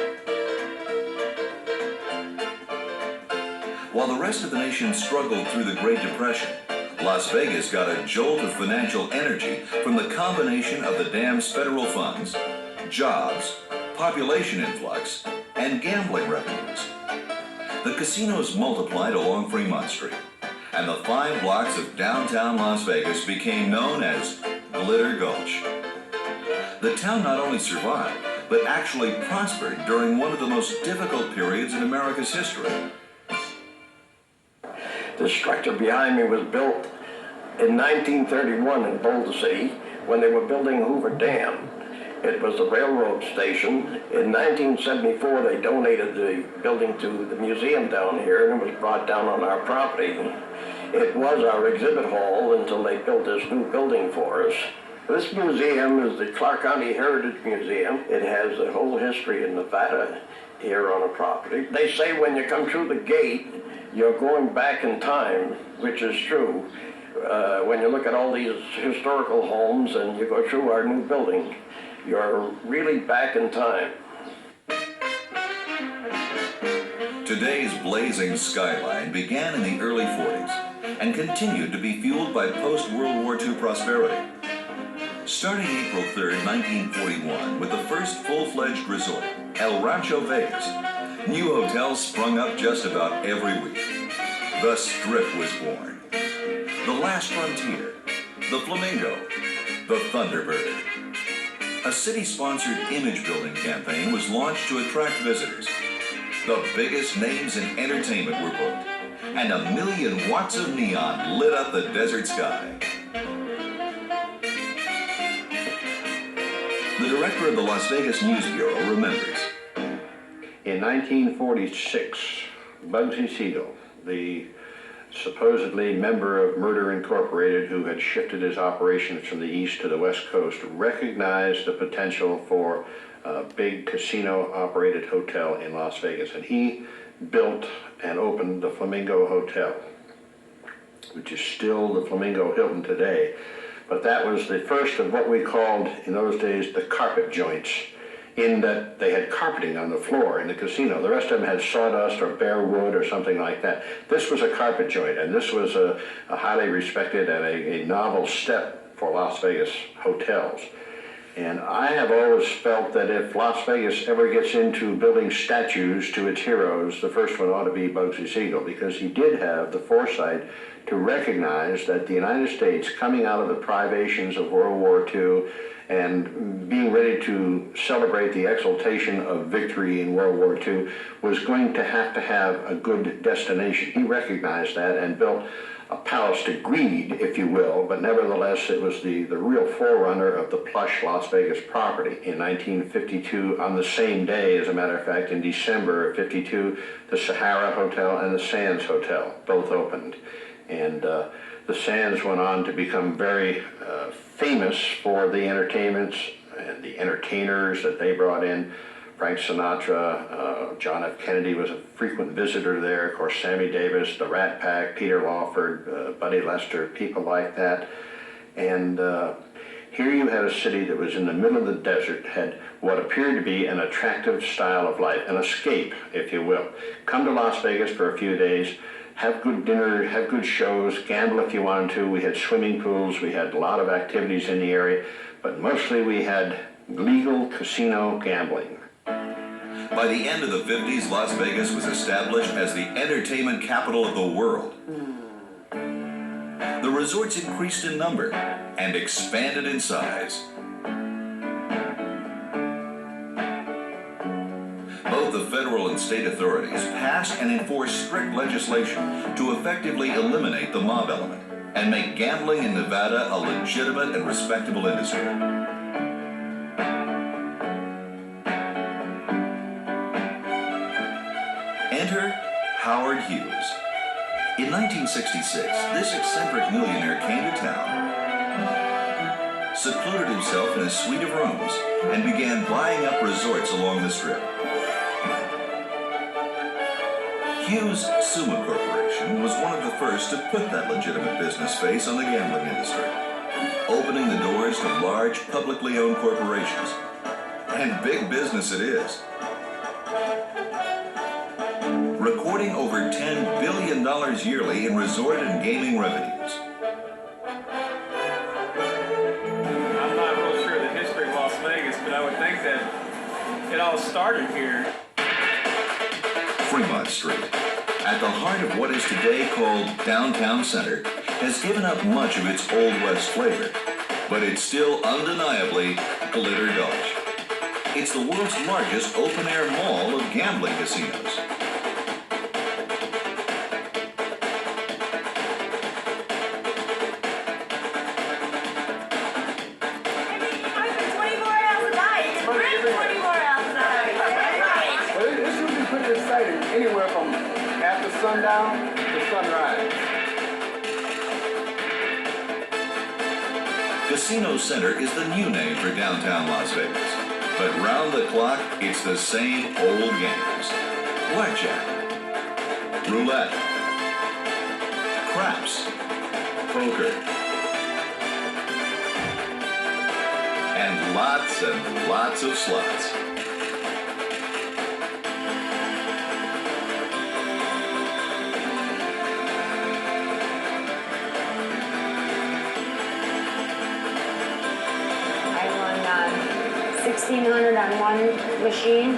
While the rest of the nation struggled through the Great Depression, Las Vegas got a jolt of financial energy from the combination of the dam's federal funds, jobs, population influx, and gambling revenues. The casinos multiplied along Fremont Street, and the 5 blocks of downtown Las Vegas became known as Glitter Gulch. The town not only survived, but actually prospered during one of the most difficult periods in America's history. The structure behind me was built in 1931 in Boulder City when they were building Hoover Dam. It was a railroad station. In 1974, they donated the building to the museum down here, and it was brought down on our property. It was our exhibit hall until they built this new building for us. This museum is the Clark County Heritage Museum. It has the whole history of Nevada here on the property. They say when you come through the gate, you're going back in time, which is true. When you look at all these historical homes and you go through our new building, you're really back in time. Today's blazing skyline began in the early 40s and continued to be fueled by post-World War II prosperity. Starting April 3rd, 1941, with the first full-fledged resort, El Rancho Vegas, new hotels sprung up just about every week. The Strip was born. The Last Frontier, the Flamingo, the Thunderbird. A city-sponsored image-building campaign was launched to attract visitors. The biggest names in entertainment were booked, and 1,000,000 watts of neon lit up the desert sky. The director of the Las Vegas News Bureau remembers. In 1946, Bugsy Siegel, the supposedly member of Murder Incorporated who had shifted his operations from the east to the west coast, recognized the potential for a big casino-operated hotel in Las Vegas. And he built and opened the Flamingo Hotel, which is still the Flamingo Hilton today. But that was the first of what we called, in those days, the carpet joints, in that they had carpeting on the floor in the casino. The rest of them had sawdust or bare wood or something like that. This was a carpet joint, and this was a highly respected and a novel step for Las Vegas hotels. And I have always felt that if Las Vegas ever gets into building statues to its heroes, the first one ought to be Bugsy Siegel, because he did have the foresight to recognize that the United States, coming out of the privations of World War II and being ready to celebrate the exaltation of victory in World War II was going to have a good destination. He recognized that and built a palace to greed, if you will, but nevertheless it was the real forerunner of the plush Las Vegas property. In 1952, on the same day, as a matter of fact, in December of 52, the Sahara Hotel and the Sands Hotel both opened. And the Sands went on to become very famous for the entertainments and the entertainers that they brought in. Frank Sinatra, John F. Kennedy was a frequent visitor there. Of course, Sammy Davis, the Rat Pack, Peter Lawford, Buddy Lester, people like that. And here you had a city that was in the middle of the desert, had what appeared to be an attractive style of life, an escape, if you will. Come to Las Vegas for a few days, have good dinner, have good shows, gamble if you wanted to. We had swimming pools, we had a lot of activities in the area, but mostly we had legal casino gambling. By the end of the 50s, Las Vegas was established as the entertainment capital of the world. The resorts increased in number and expanded in size. Both the federal and state authorities passed and enforced strict legislation to effectively eliminate the mob element and make gambling in Nevada a legitimate and respectable industry. Enter Howard Hughes. In 1966, this eccentric millionaire came to town, secluded himself in a suite of rooms, and began buying up resorts along the Strip. Hughes Summa Corporation was one of the first to put that legitimate business face on the gambling industry, opening the doors to large publicly owned corporations. And big business it is. Recording over $10 billion yearly in resort and gaming revenues. I'm not real sure the history of Las Vegas, but I would think that it all started here. Fremont Street, at the heart of what is today called Downtown Center, has given up much of its Old West flavor, but it's still undeniably glitter gulch. It's the world's largest open-air mall of gambling casinos. Anywhere from after sundown to sunrise. Casino Center is the new name for downtown Las Vegas. But round the clock, it's the same old games. Blackjack, roulette, craps, poker, and lots of slots. $1,600 on one machine.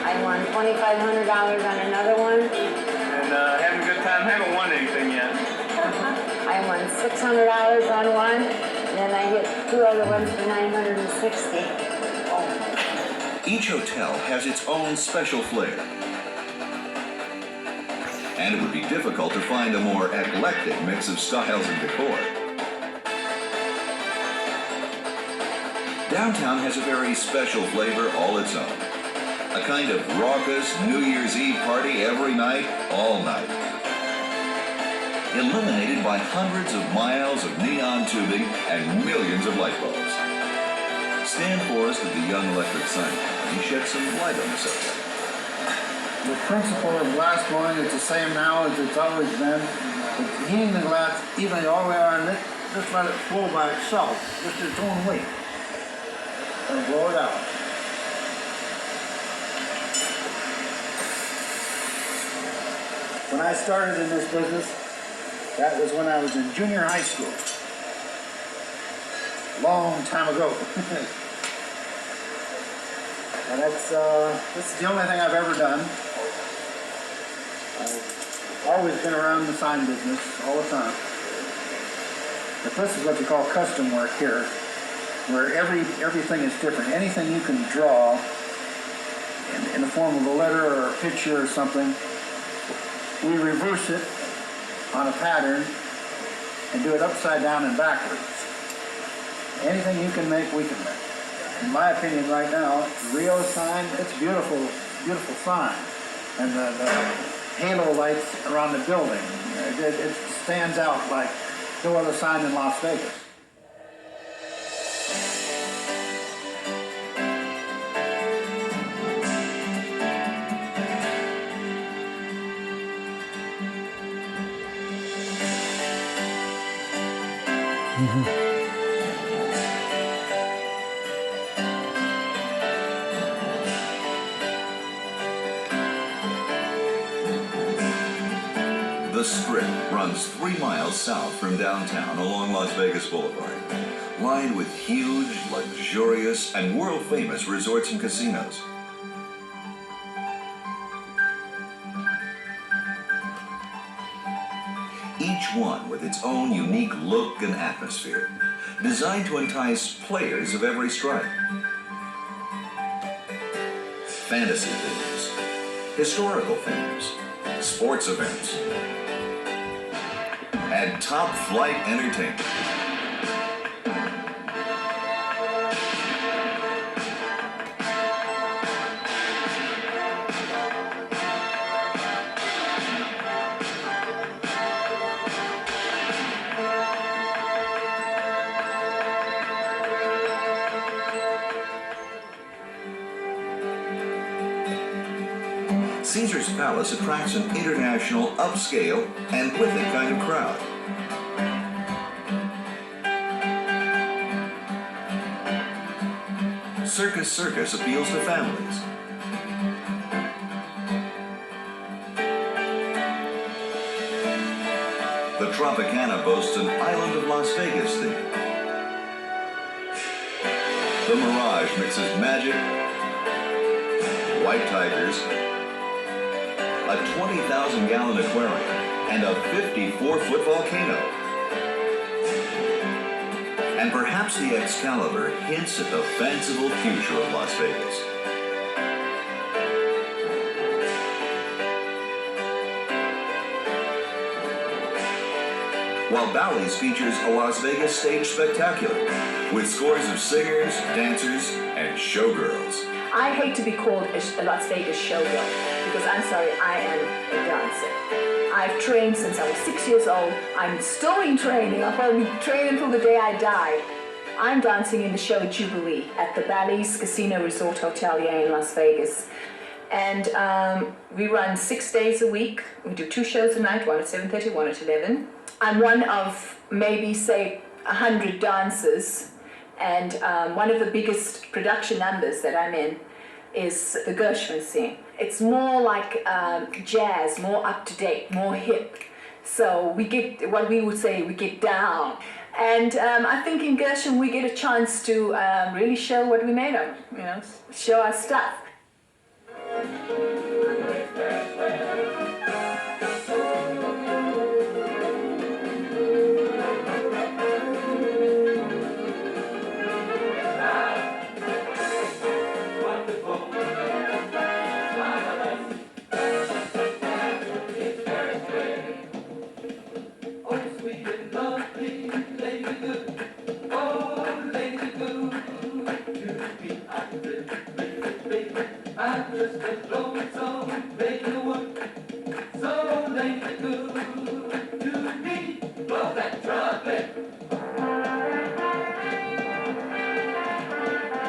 I won $2,500 on another one. And having a good time. Haven't won anything yet. I won $600 on one, and then I hit two other ones for $960. Each hotel has its own special flair. And it would be difficult to find a more eclectic mix of styles and decor. Downtown has a very special flavor all its own. A kind of raucous New Year's Eve party every night, all night. Illuminated by hundreds of miles of neon tubing and millions of light bulbs. Stan Forrest of the Young Electric Sign Company shed some light on the subject. The principle of glass blowing is the same now as it's always been. But heating the glass, even all the way around it, just let it flow by itself, just its own weight. And blow it out. When I started in this business, that was when I was in junior high school. Long time ago. And that's the only thing I've ever done. I've always been around the sign business all the time. But this is what they call custom work here. where everything is different. Anything you can draw in the form of a letter or a picture or something, we reverse it on a pattern and do it upside down and backwards. Anything you can make, we can make. In my opinion right now, the Rio sign, it's beautiful, beautiful sign. And the halo lights around the building, it stands out like no other sign in Las Vegas. The Strip runs 3 miles south from downtown along Las Vegas Boulevard, lined with huge, luxurious, and world-famous resorts and casinos. Each one with its own unique look and atmosphere, designed to entice players of every stripe. Fantasy themes, historical themes, sports events, and top-flight entertainment. Caesar's Palace attracts an international, upscale, and with it kind of crowd. Circus appeals to families. The Tropicana boasts an Island of Las Vegas theme. The Mirage mixes magic, white tigers, a 20,000-gallon aquarium, and a 54-foot volcano. And perhaps the Excalibur hints at the fanciful future of Las Vegas. While Bally's features a Las Vegas stage spectacular, with scores of singers, dancers, and showgirls. I hate to be called a Las Vegas showgirl, because I'm sorry, I am a dancer. I've trained since I was 6 years old. I'm still in training. I'll probably train until the day I die. I'm dancing in the show Jubilee at the Bally's Casino Resort Hotel here in Las Vegas. And we run 6 days a week. We do 2 shows a night, one at 7:30, one at 11. I'm one of maybe, say, 100 dancers. And one of the biggest production numbers that I'm in is the Gershwin scene. It's more like jazz, more up to date, more hip. So we get, what we would say, we get down. And I think in Gershwin we get a chance to really show what we made of, you know, show our stuff.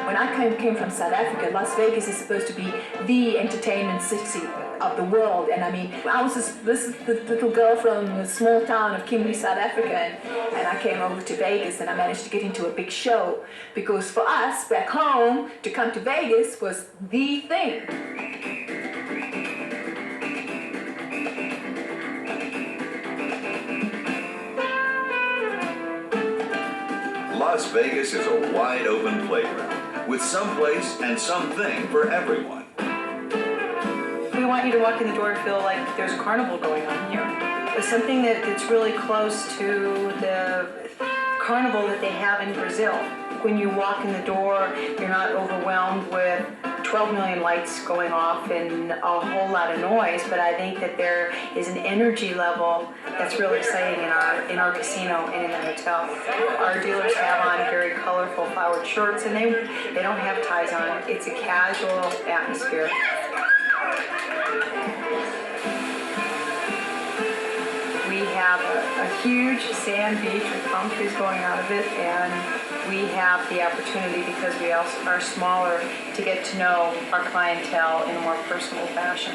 When I came from South Africa, Las Vegas is supposed to be the entertainment city of the world. And I mean, I was this little girl from a small town of Kimberley, South Africa, and I came over to Vegas and I managed to get into a big show. Because for us, back home, to come to Vegas was the thing. Las Vegas is a wide-open playground, with some place and something for everyone. We want you to walk in the door and feel like there's a carnival going on here. It's something that's really close to the carnival that they have in Brazil. when you walk in the door, you're not overwhelmed with 12 million lights going off and a whole lot of noise, but I think that there is an energy level that's really exciting in our casino and in the hotel. Our dealers have on very colorful flowered shirts, and they don't have ties on. It's a casual atmosphere. We have a huge sand beach with palm trees going out of it, and we have the opportunity, because we also are smaller, to get to know our clientele in a more personal fashion.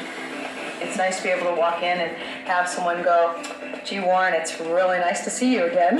It's nice to be able to walk in and have someone go, "Gee, Warren, it's really nice to see you again."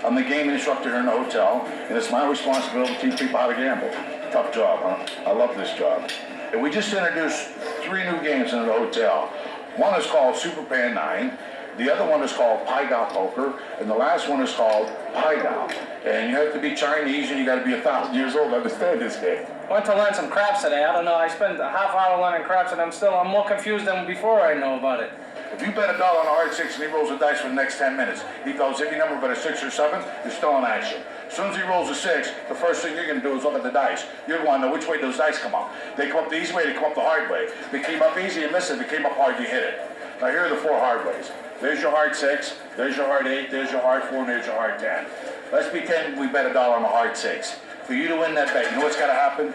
I'm the game instructor here in the hotel, and it's my responsibility to teach people how to gamble. Tough job, huh? I love this job. And we just introduced 3 new games into the hotel. One is called Super Pan 9, the other one is called Pai Dao Poker, and the last one is called Pai Dao. And you have to be Chinese and you got to be 1,000 years old to understand this game. Went to learn some craps today. I don't know. I spent a half hour learning craps, and I'm more confused than before I know about it. If you bet $1 on a hard 6 and he rolls the dice for the next 10 minutes, he goes, if you number but a 6 or 7, you're still in action. As soon as he rolls a 6, the first thing you're going to do is look at the dice. You're going to want to know which way those dice come up. They come up the easy way, they come up the hard way. They came up easy, you miss it. They came up hard, you hit it. Now here are the 4 hard ways. There's your hard 6, there's your hard 8, there's your hard 4, and there's your hard 10. Let's pretend we bet $1 on a hard 6. For you to win that bet, you know what's got to happen?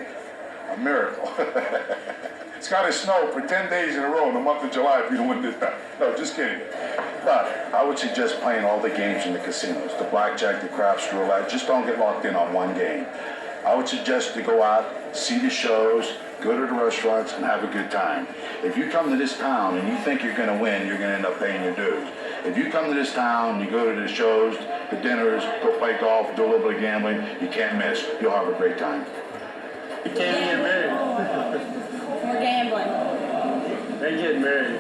A miracle. It's got to snow for 10 days in a row in the month of July if you don't win this bet. No, just kidding. But I would suggest playing all the games in the casinos. The blackjack, the craps, roulette. Just don't get locked in on one game. I would suggest to go out, see the shows, go to the restaurants, and have a good time. If you come to this town and you think you're going to win, you're going to end up paying your dues. If you come to this town, you go to the shows, the dinners, go play golf, do a little bit of gambling, you can't miss. You'll have a great time. You can't get married. We're gambling. They get married.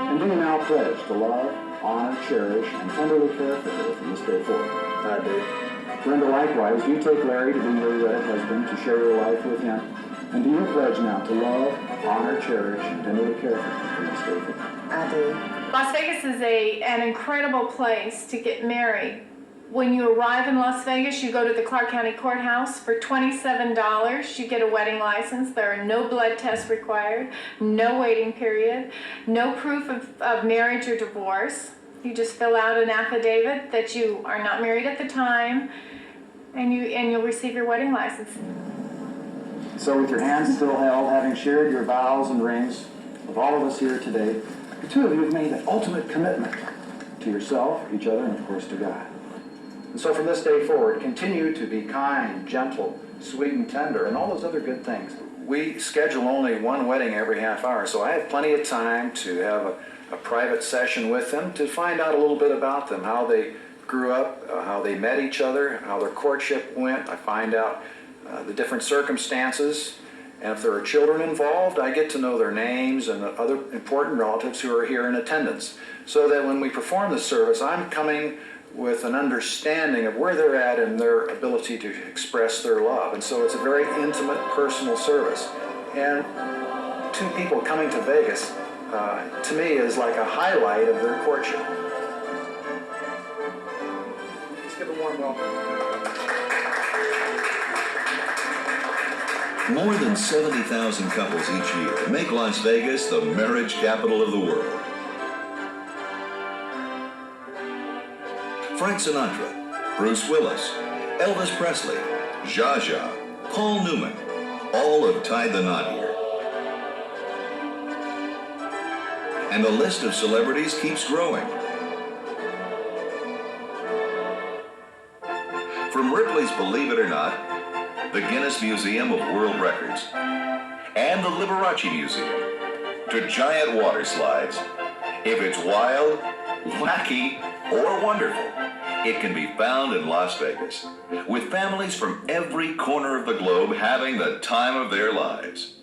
And do now pledge to love, honor, cherish, and tenderly care for her from this day forth. I do. Brenda, likewise, do you take Larry to be your wedded husband, to share your life with him? And do you pledge now to love, honor, cherish, and tenderly care for him from this day forth? I do. Las Vegas is an incredible place to get married. When you arrive in Las Vegas, you go to the Clark County Courthouse. For $27, you get a wedding license. There are no blood tests required, no waiting period, no proof of marriage or divorce. You just fill out an affidavit that you are not married at the time, and you'll receive your wedding license. So with your hands still held, having shared your vows and rings with all of us here today, the two of you have made an ultimate commitment to yourself, each other, and of course to God. And so from this day forward, continue to be kind, gentle, sweet and tender, and all those other good things. We schedule only one wedding every half hour, so I have plenty of time to have a private session with them to find out a little bit about them, how they grew up, how they met each other, how their courtship went. I find out the different circumstances, and if there are children involved, I get to know their names and the other important relatives who are here in attendance, so that when we perform this service, I'm coming with an understanding of where they're at and their ability to express their love. And so it's a very intimate, personal service. And 2 people coming to Vegas, to me, is like a highlight of their courtship. Let's give a warm welcome. More than 70,000 couples each year make Las Vegas the marriage capital of the world. Frank Sinatra, Bruce Willis, Elvis Presley, Zsa Zsa, Paul Newman, all have tied the knot here. And the list of celebrities keeps growing. From Ripley's Believe It or Not, the Guinness Museum of World Records, and the Liberace Museum, to giant water slides. If it's wild, wacky, or wonderful, it can be found in Las Vegas, with families from every corner of the globe having the time of their lives.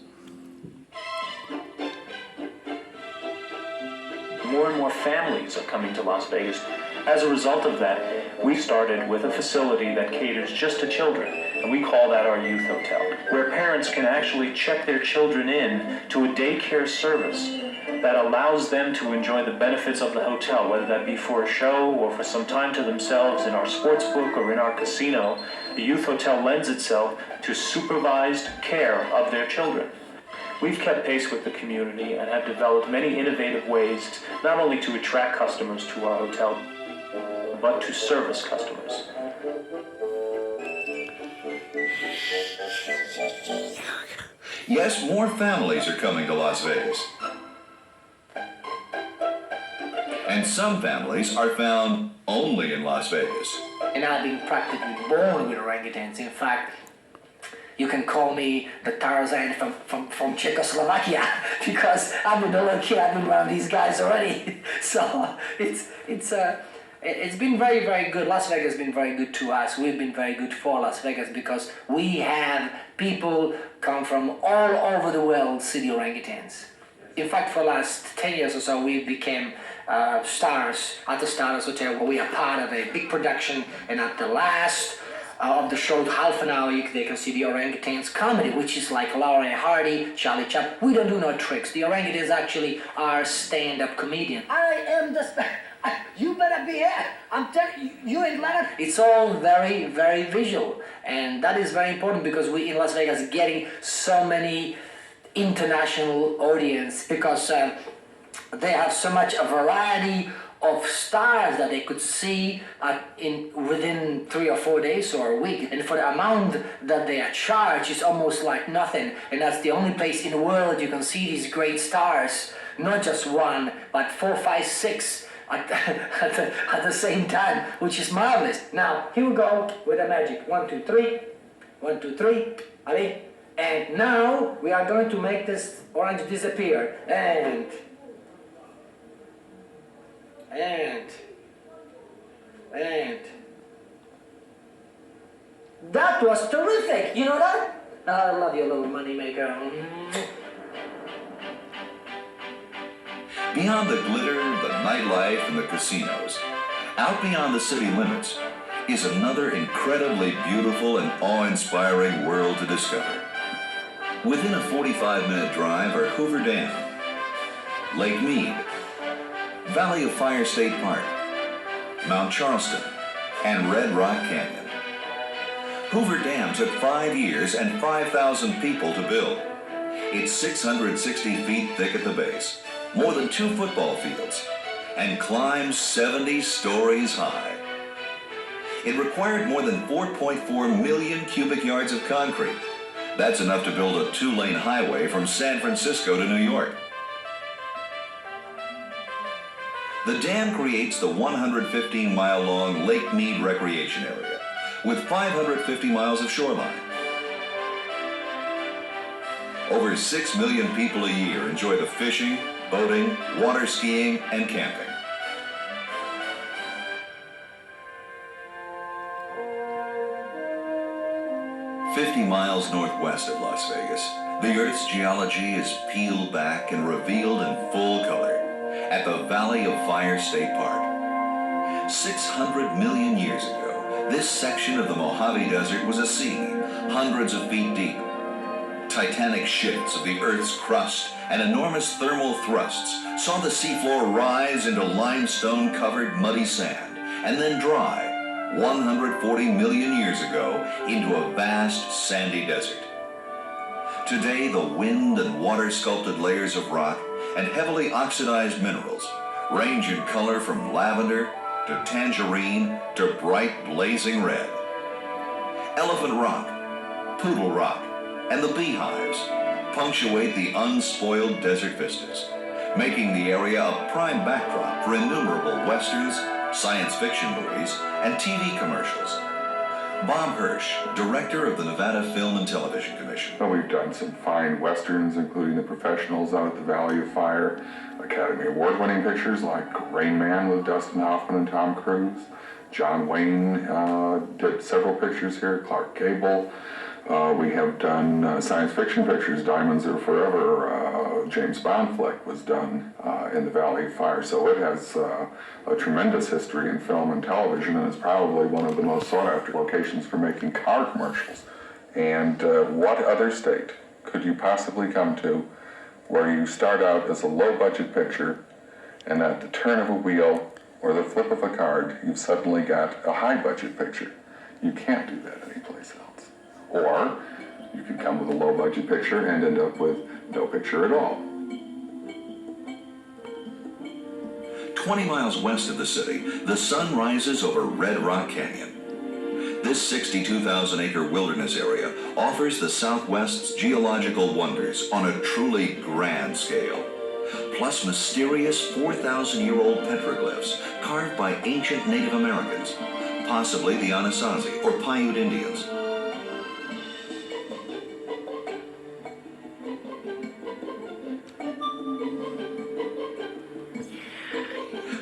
more and more families are coming to Las Vegas. As a result of that, we started with a facility that caters just to children, and we call that our youth hotel, where parents can actually check their children in to a daycare service that allows them to enjoy the benefits of the hotel, whether that be for a show or for some time to themselves in our sports book or in our casino. The youth hotel lends itself to supervised care of their children. We've kept pace with the community and have developed many innovative ways not only to attract customers to our hotel, but to service customers. Yes, more families are coming to Las Vegas. And some families are found only in Las Vegas. And I've been practically born with orangutans. In fact, you can call me the Tarzan from Czechoslovakia because I'm a little kid. I've been around these guys already. So it's been very, very good. Las Vegas has been very good to us. We've been very good for Las Vegas because we have people come from all over the world see the orangutans. In fact, for the last 10 years or so, we became stars at the Stars Hotel, where we are part of a big production, and at the last of the show, half an hour, they can see the orangutans comedy, which is like Laura and Hardy, Charlie Chaplin. We don't do no tricks. The orangutans actually are stand-up comedian. I am the you better be here. I'm telling you, you ain't let it. It's all very, very visual, and that is very important because we in Las Vegas are getting so many international audience because they have so much a variety of stars that they could see within 3 or 4 days or a week, and for the amount that they are charged is almost like nothing. And that's the only place in the world you can see these great stars, not just one but 4, 5, 6 at the same time, which is marvelous. Now here we go with the magic. 1, 2, 3. 1, 2, 3. Allez. And now we are going to make this orange disappear. And that was terrific. You know that? I love you, little moneymaker. Beyond the glitter, the nightlife, and the casinos, out beyond the city limits is another incredibly beautiful and awe-inspiring world to discover. Within a 45-minute drive are Hoover Dam, Lake Mead, Valley of Fire State Park, Mount Charleston, and Red Rock Canyon. Hoover Dam took 5 years and 5,000 people to build. It's 660 feet thick at the base, more than 2 football fields, and climbs 70 stories high. It required more than 4.4 million cubic yards of concrete. That's enough to build a 2-lane highway from San Francisco to New York. The dam creates the 115-mile-long Lake Mead Recreation Area with 550 miles of shoreline. Over 6 million people a year enjoy the fishing, boating, water skiing, and camping. "50 miles northwest of Las Vegas, the Earth's geology is peeled back and revealed in full color at the Valley of Fire State Park. 600 million years ago, this section of the Mojave Desert was a sea, hundreds of feet deep. Titanic shifts of the Earth's crust and enormous thermal thrusts saw the seafloor rise into limestone-covered muddy sand and then dry 140 million years ago into a vast sandy desert. Today, the wind and water-sculpted layers of rock and heavily oxidized minerals range in color from lavender to tangerine to bright blazing red. Elephant rock, poodle rock, and the beehives punctuate the unspoiled desert vistas, making the area a prime backdrop for innumerable westerns, science fiction movies, and TV commercials. Bob Hirsch, director of the Nevada Film and Television Commission. Well, we've done some fine westerns, including The Professionals out at the Valley of Fire, Academy Award-winning pictures like Rain Man with Dustin Hoffman and Tom Cruise. John Wayne did several pictures here, Clark Gable. We have done science fiction pictures, Diamonds Are Forever, James Bond flick was done in the Valley of Fire. So it has a tremendous history in film and television, and it's probably one of the most sought-after locations for making car commercials. And what other state could you possibly come to where you start out as a low-budget picture, and at the turn of a wheel or the flip of a card, you've suddenly got a high-budget picture? You can't do that anyplace else. Or you could come with a low-budget picture and end up with no picture at all. 20 miles west of the city, the sun rises over Red Rock Canyon. This 62,000-acre wilderness area offers the Southwest's geological wonders on a truly grand scale, plus mysterious 4,000-year-old petroglyphs carved by ancient Native Americans, possibly the Anasazi or Paiute Indians.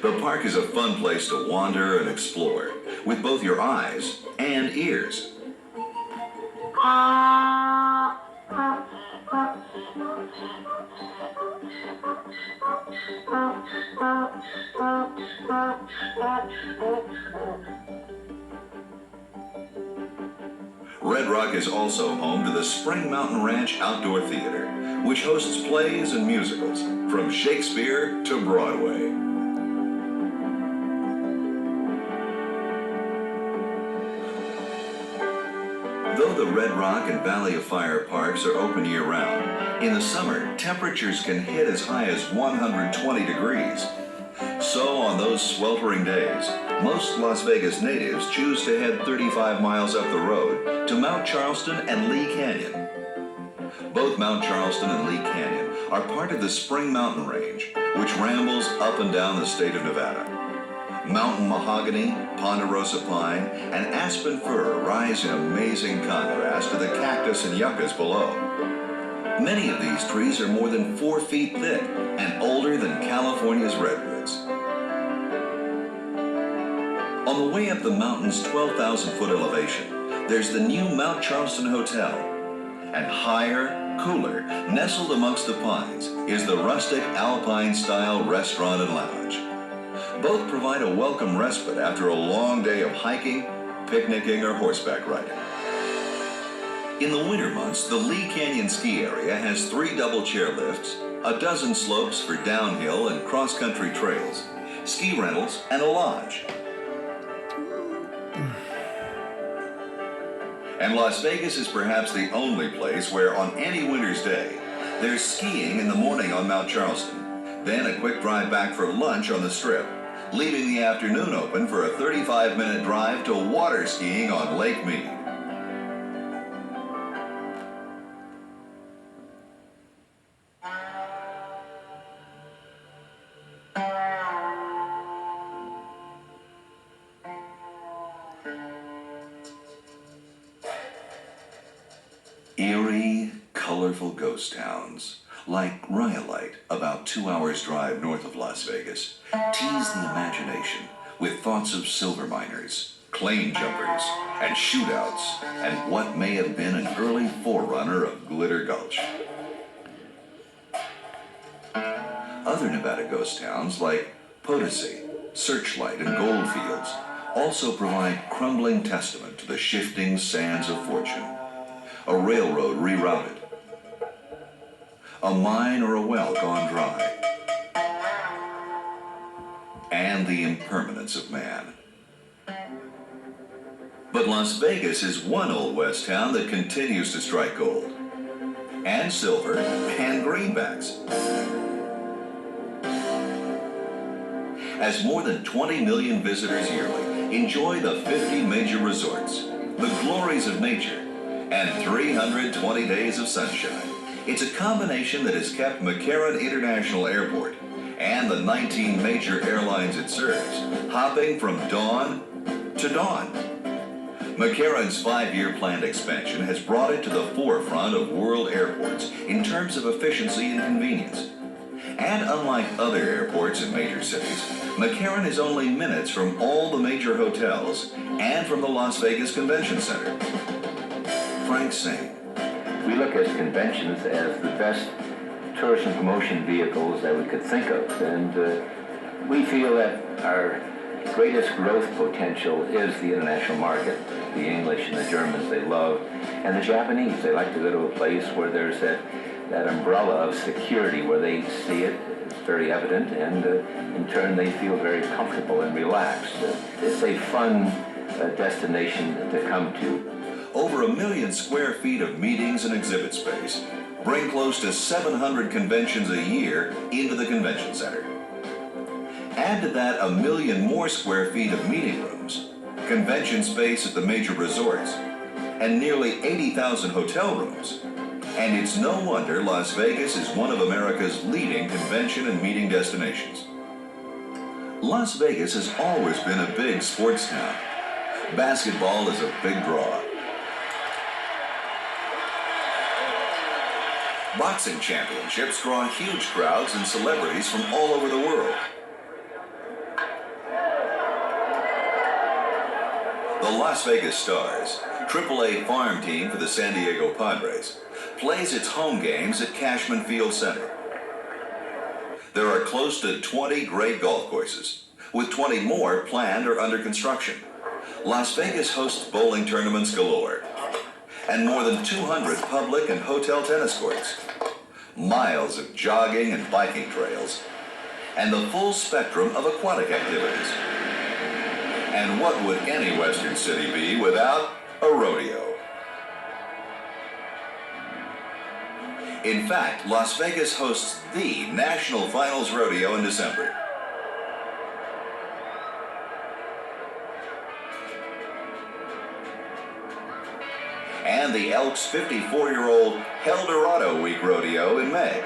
The park is a fun place to wander and explore, with both your eyes and ears. Red Rock is also home to the Spring Mountain Ranch Outdoor Theater, which hosts plays and musicals from Shakespeare to Broadway. Though the Red Rock and Valley of Fire parks are open year-round, in the summer, temperatures can hit as high as 120 degrees. So on those sweltering days, most Las Vegas natives choose to head 35 miles up the road to Mount Charleston and Lee Canyon. Both Mount Charleston and Lee Canyon are part of the Spring Mountain Range, which rambles up and down the state of Nevada. Mountain mahogany, ponderosa pine, and aspen fir rise in amazing contrast to the cactus and yuccas below. Many of these trees are more than 4 feet thick and older than California's redwoods. On the way up the mountain's 12,000-foot elevation, there's the new Mount Charleston Hotel. And higher, cooler, nestled amongst the pines, is the rustic Alpine-style restaurant and lounge. Both provide a welcome respite after a long day of hiking, picnicking, or horseback riding. In the winter months, the Lee Canyon ski area has 3 double chair lifts, a dozen slopes for downhill and cross-country trails, ski rentals, and a lodge. And Las Vegas is perhaps the only place where on any winter's day, there's skiing in the morning on Mount Charleston, then a quick drive back for lunch on the Strip, leaving the afternoon open for a 35-minute drive to water skiing on Lake Mead. Eerie, colorful ghost towns, like Rhyolite, about 2 hours' drive north of Las Vegas, tease the imagination with thoughts of silver miners, claim jumpers, and shootouts, and what may have been an early forerunner of Glitter Gulch. Other Nevada ghost towns, like Potosi, Searchlight, and Goldfields, also provide crumbling testament to the shifting sands of fortune. A railroad rerouted, a mine or a well gone dry, and the impermanence of man. But Las Vegas is one Old West town that continues to strike gold, and silver, and greenbacks. As more than 20 million visitors yearly enjoy the 50 major resorts, the glories of nature, and 320 days of sunshine. It's a combination that has kept McCarran International Airport and the 19 major airlines it serves hopping from dawn to dawn. McCarran's 5-year planned expansion has brought it to the forefront of world airports in terms of efficiency and convenience. And unlike other airports in major cities, McCarran is only minutes from all the major hotels and from the Las Vegas Convention Center. Frank Singh. We look at conventions as the best tourism promotion vehicles that we could think of. And we feel that our greatest growth potential is the international market. The English and the Germans, they love, and the Japanese, they like to go to a place where there's that umbrella of security, where they see it, it's very evident, and in turn they feel very comfortable and relaxed. It's a fun destination to come to. Over 1 million square feet of meetings and exhibit space bring close to 700 conventions a year into the convention center. Add to that 1 million more square feet of meeting rooms, convention space at the major resorts, and nearly 80,000 hotel rooms. And it's no wonder Las Vegas is one of America's leading convention and meeting destinations. Las Vegas has always been a big sports town. Basketball is a big draw. Boxing championships draw huge crowds and celebrities from all over the world. The Las Vegas Stars, AAA farm team for the San Diego Padres, plays its home games at Cashman Field Center. There are close to 20 great golf courses, with 20 more planned or under construction. Las Vegas hosts bowling tournaments galore, and more than 200 public and hotel tennis courts, miles of jogging and biking trails, and the full spectrum of aquatic activities. And what would any Western city be without a rodeo? In fact, Las Vegas hosts the National Finals Rodeo in December. And the Elks' 54-year-old Eldorado Week Rodeo in May.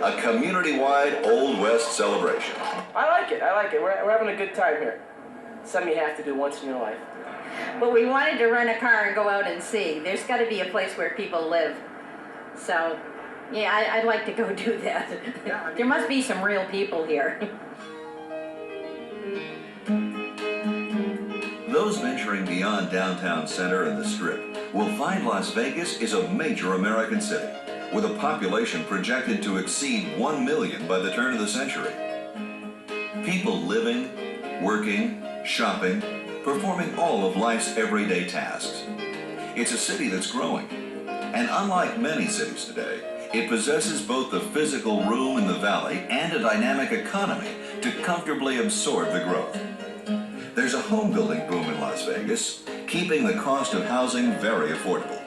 A community-wide Old West celebration. I like it. We're having a good time here. Something you have to do once in your life. But we wanted to rent a car and go out and see. There's got to be a place where people live. So, yeah, I'd like to go do that. There must be some real people here. Those venturing beyond downtown center and the Strip will find Las Vegas is a major American city, with a population projected to exceed 1 million by the turn of the century. People living, working, shopping, performing all of life's everyday tasks. It's a city that's growing, and unlike many cities today, it possesses both the physical room in the valley and a dynamic economy to comfortably absorb the growth. There's a home building boom in Las Vegas, keeping the cost of housing very affordable,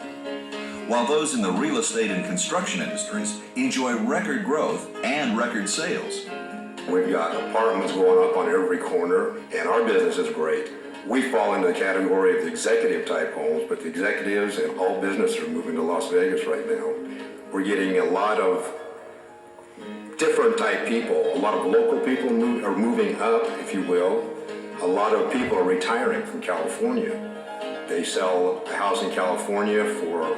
while those in the real estate and construction industries enjoy record growth and record sales. We've got apartments going up on every corner, and our business is great. We fall into the category of the executive type homes, but the executives and all business are moving to Las Vegas right now. We're getting a lot of different type people. A lot of local people are moving up, if you will. A lot of people are retiring from California. They sell a house in California for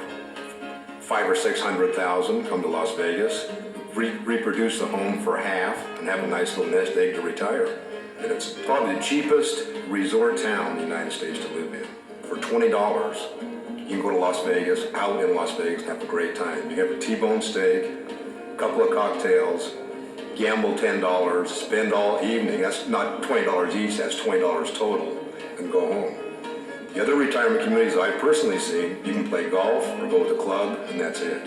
$500,000 or $600,000, come to Las Vegas, reproduce the home for half, and have a nice little nest egg to retire. And it's probably the cheapest resort town in the United States to live in. For $20, you can go to Las Vegas, out in Las Vegas, and have a great time. You have a T-bone steak, a couple of cocktails, gamble $10, spend all evening. That's not $20 each, that's $20 total, and go home. The other retirement communities I've personally seen, you can play golf or go to the club, and that's it.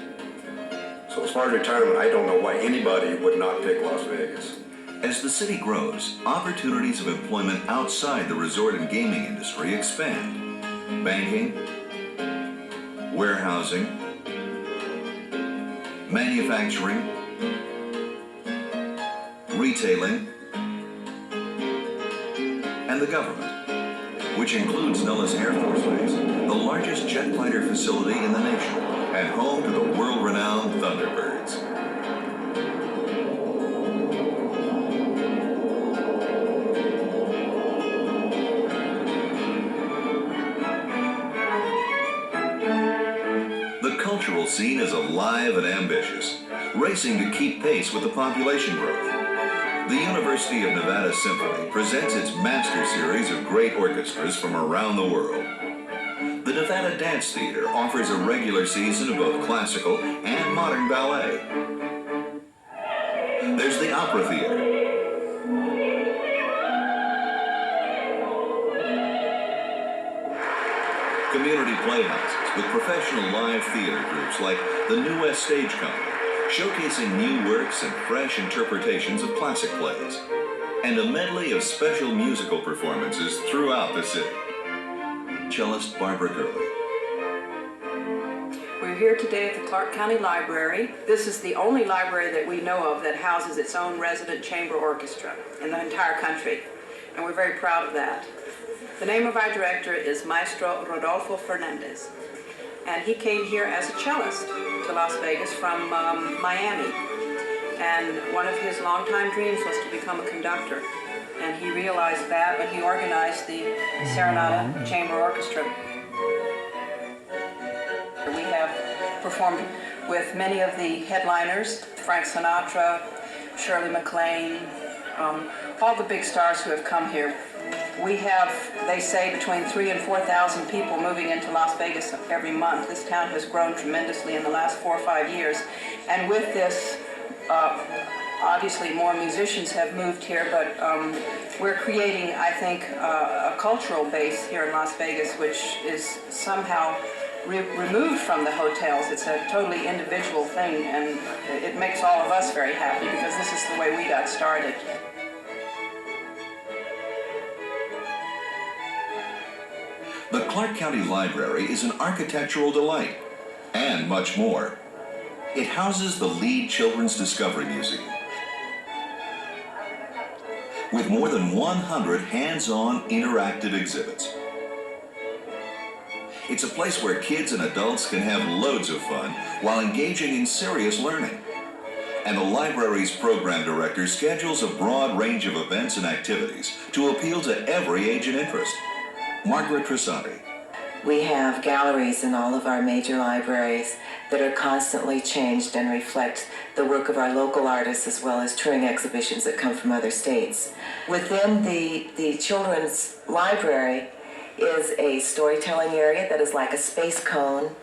So as far as retirement, I don't know why anybody would not pick Las Vegas. As the city grows, opportunities of employment outside the resort and gaming industry expand. Banking, warehousing, manufacturing, retailing, and the government, which includes Nellis Air Force Base, the largest jet fighter facility in the nation, and home to the world-renowned Thunderbirds. The cultural scene is alive and ambitious, racing to keep pace with the population growth. The University of Nevada Symphony presents its master series of great orchestras from around the world. The Nevada Dance Theater offers a regular season of both classical and modern ballet. There's the Opera Theater. Community playhouses with professional live theater groups like the New West Stage Company, showcasing new works and fresh interpretations of classic plays, and a medley of special musical performances throughout the city. Cellist Barbara Gurley. We're here today at the Clark County Library. This is the only library that we know of that houses its own resident chamber orchestra in the entire country, and we're very proud of that. The name of our director is Maestro Rodolfo Fernandez, and he came here as a cellist to Las Vegas from Miami, and one of his longtime dreams was to become a conductor, and he realized that when he organized the Serenata Chamber Orchestra. We have performed with many of the headliners, Frank Sinatra, Shirley MacLaine, all the big stars who have come here. We have, they say, between 3,000 and 4,000 people moving into Las Vegas every month. This town has grown tremendously in the last 4 or 5 years. And with this, obviously more musicians have moved here, but we're creating, I think, a cultural base here in Las Vegas, which is somehow removed from the hotels. It's a totally individual thing, and it makes all of us very happy because this is the way we got started. The Clark County Library is an architectural delight, and much more. It houses the Lead Children's Discovery Museum, with more than 100 hands-on interactive exhibits. It's a place where kids and adults can have loads of fun while engaging in serious learning. And the library's program director schedules a broad range of events and activities to appeal to every age and interest. Margaret Trissati. We have galleries in all of our major libraries that are constantly changed and reflect the work of our local artists as well as touring exhibitions that come from other states. Within the children's library is a storytelling area that is like a space cone,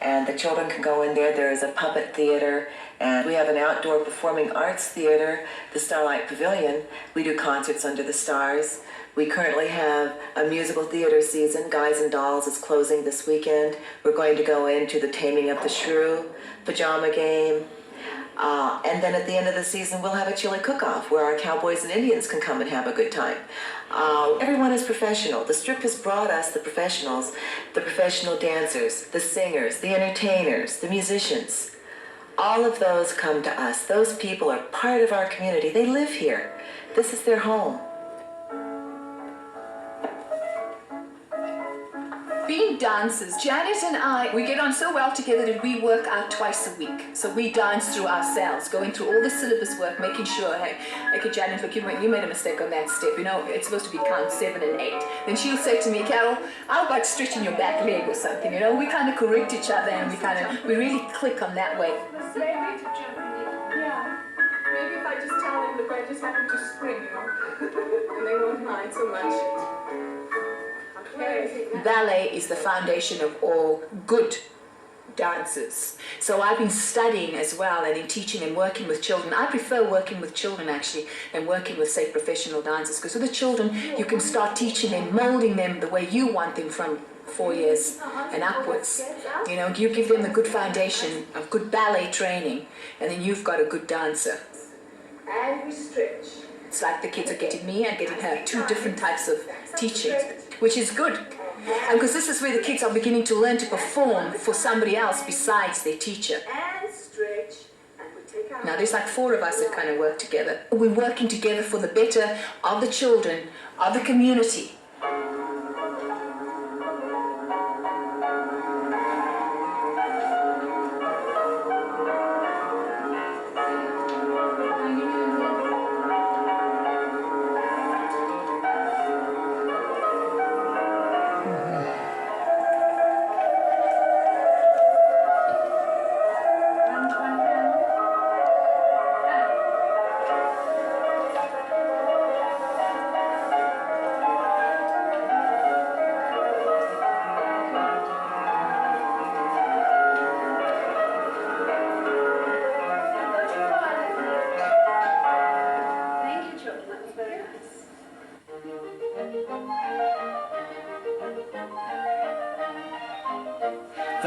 and the children can go in there. There is a puppet theater, and we have an outdoor performing arts theater, the Starlight Pavilion. We do concerts under the stars. We currently have a musical theater season. Guys and Dolls is closing this weekend. We're going to go into the Taming of the Shrew, Pajama Game. And then at the end of the season, we'll have a chili cook-off where our cowboys and Indians can come and have a good time. Everyone is professional. The Strip has brought us the professionals, the professional dancers, the singers, the entertainers, the musicians. All of those come to us. Those people are part of our community. They live here. This is their home. Being dancers, Janet and I, we get on so well together that we work out twice a week. So we dance through ourselves, going through all the syllabus work, making sure, hey, okay, Janet, look, you made a mistake on that step. You know, it's supposed to be count 7 and 8. Then she'll say to me, Carol, how about stretching your back leg or something? You know, we kind of correct each other, and we really click on that way. Maybe to jump in. Yeah. Maybe if I just tell them, look, I just happened to spring, you know, and they won't mind so much. Ballet is the foundation of all good dances. So I've been studying as well, and in teaching and working with children. I prefer working with children actually than working with, say, professional dancers, because with the children you can start teaching and molding them the way you want them from 4 years and upwards. You know, you give them the good foundation of good ballet training, and then you've got a good dancer. And we stretch. It's like the kids are getting me and getting her, 2 different types of teaching, which is good. And because this is where the kids are beginning to learn to perform for somebody else besides their teacher. Now there's like 4 of us that kind of work together. We're working together for the better of the children, of the community.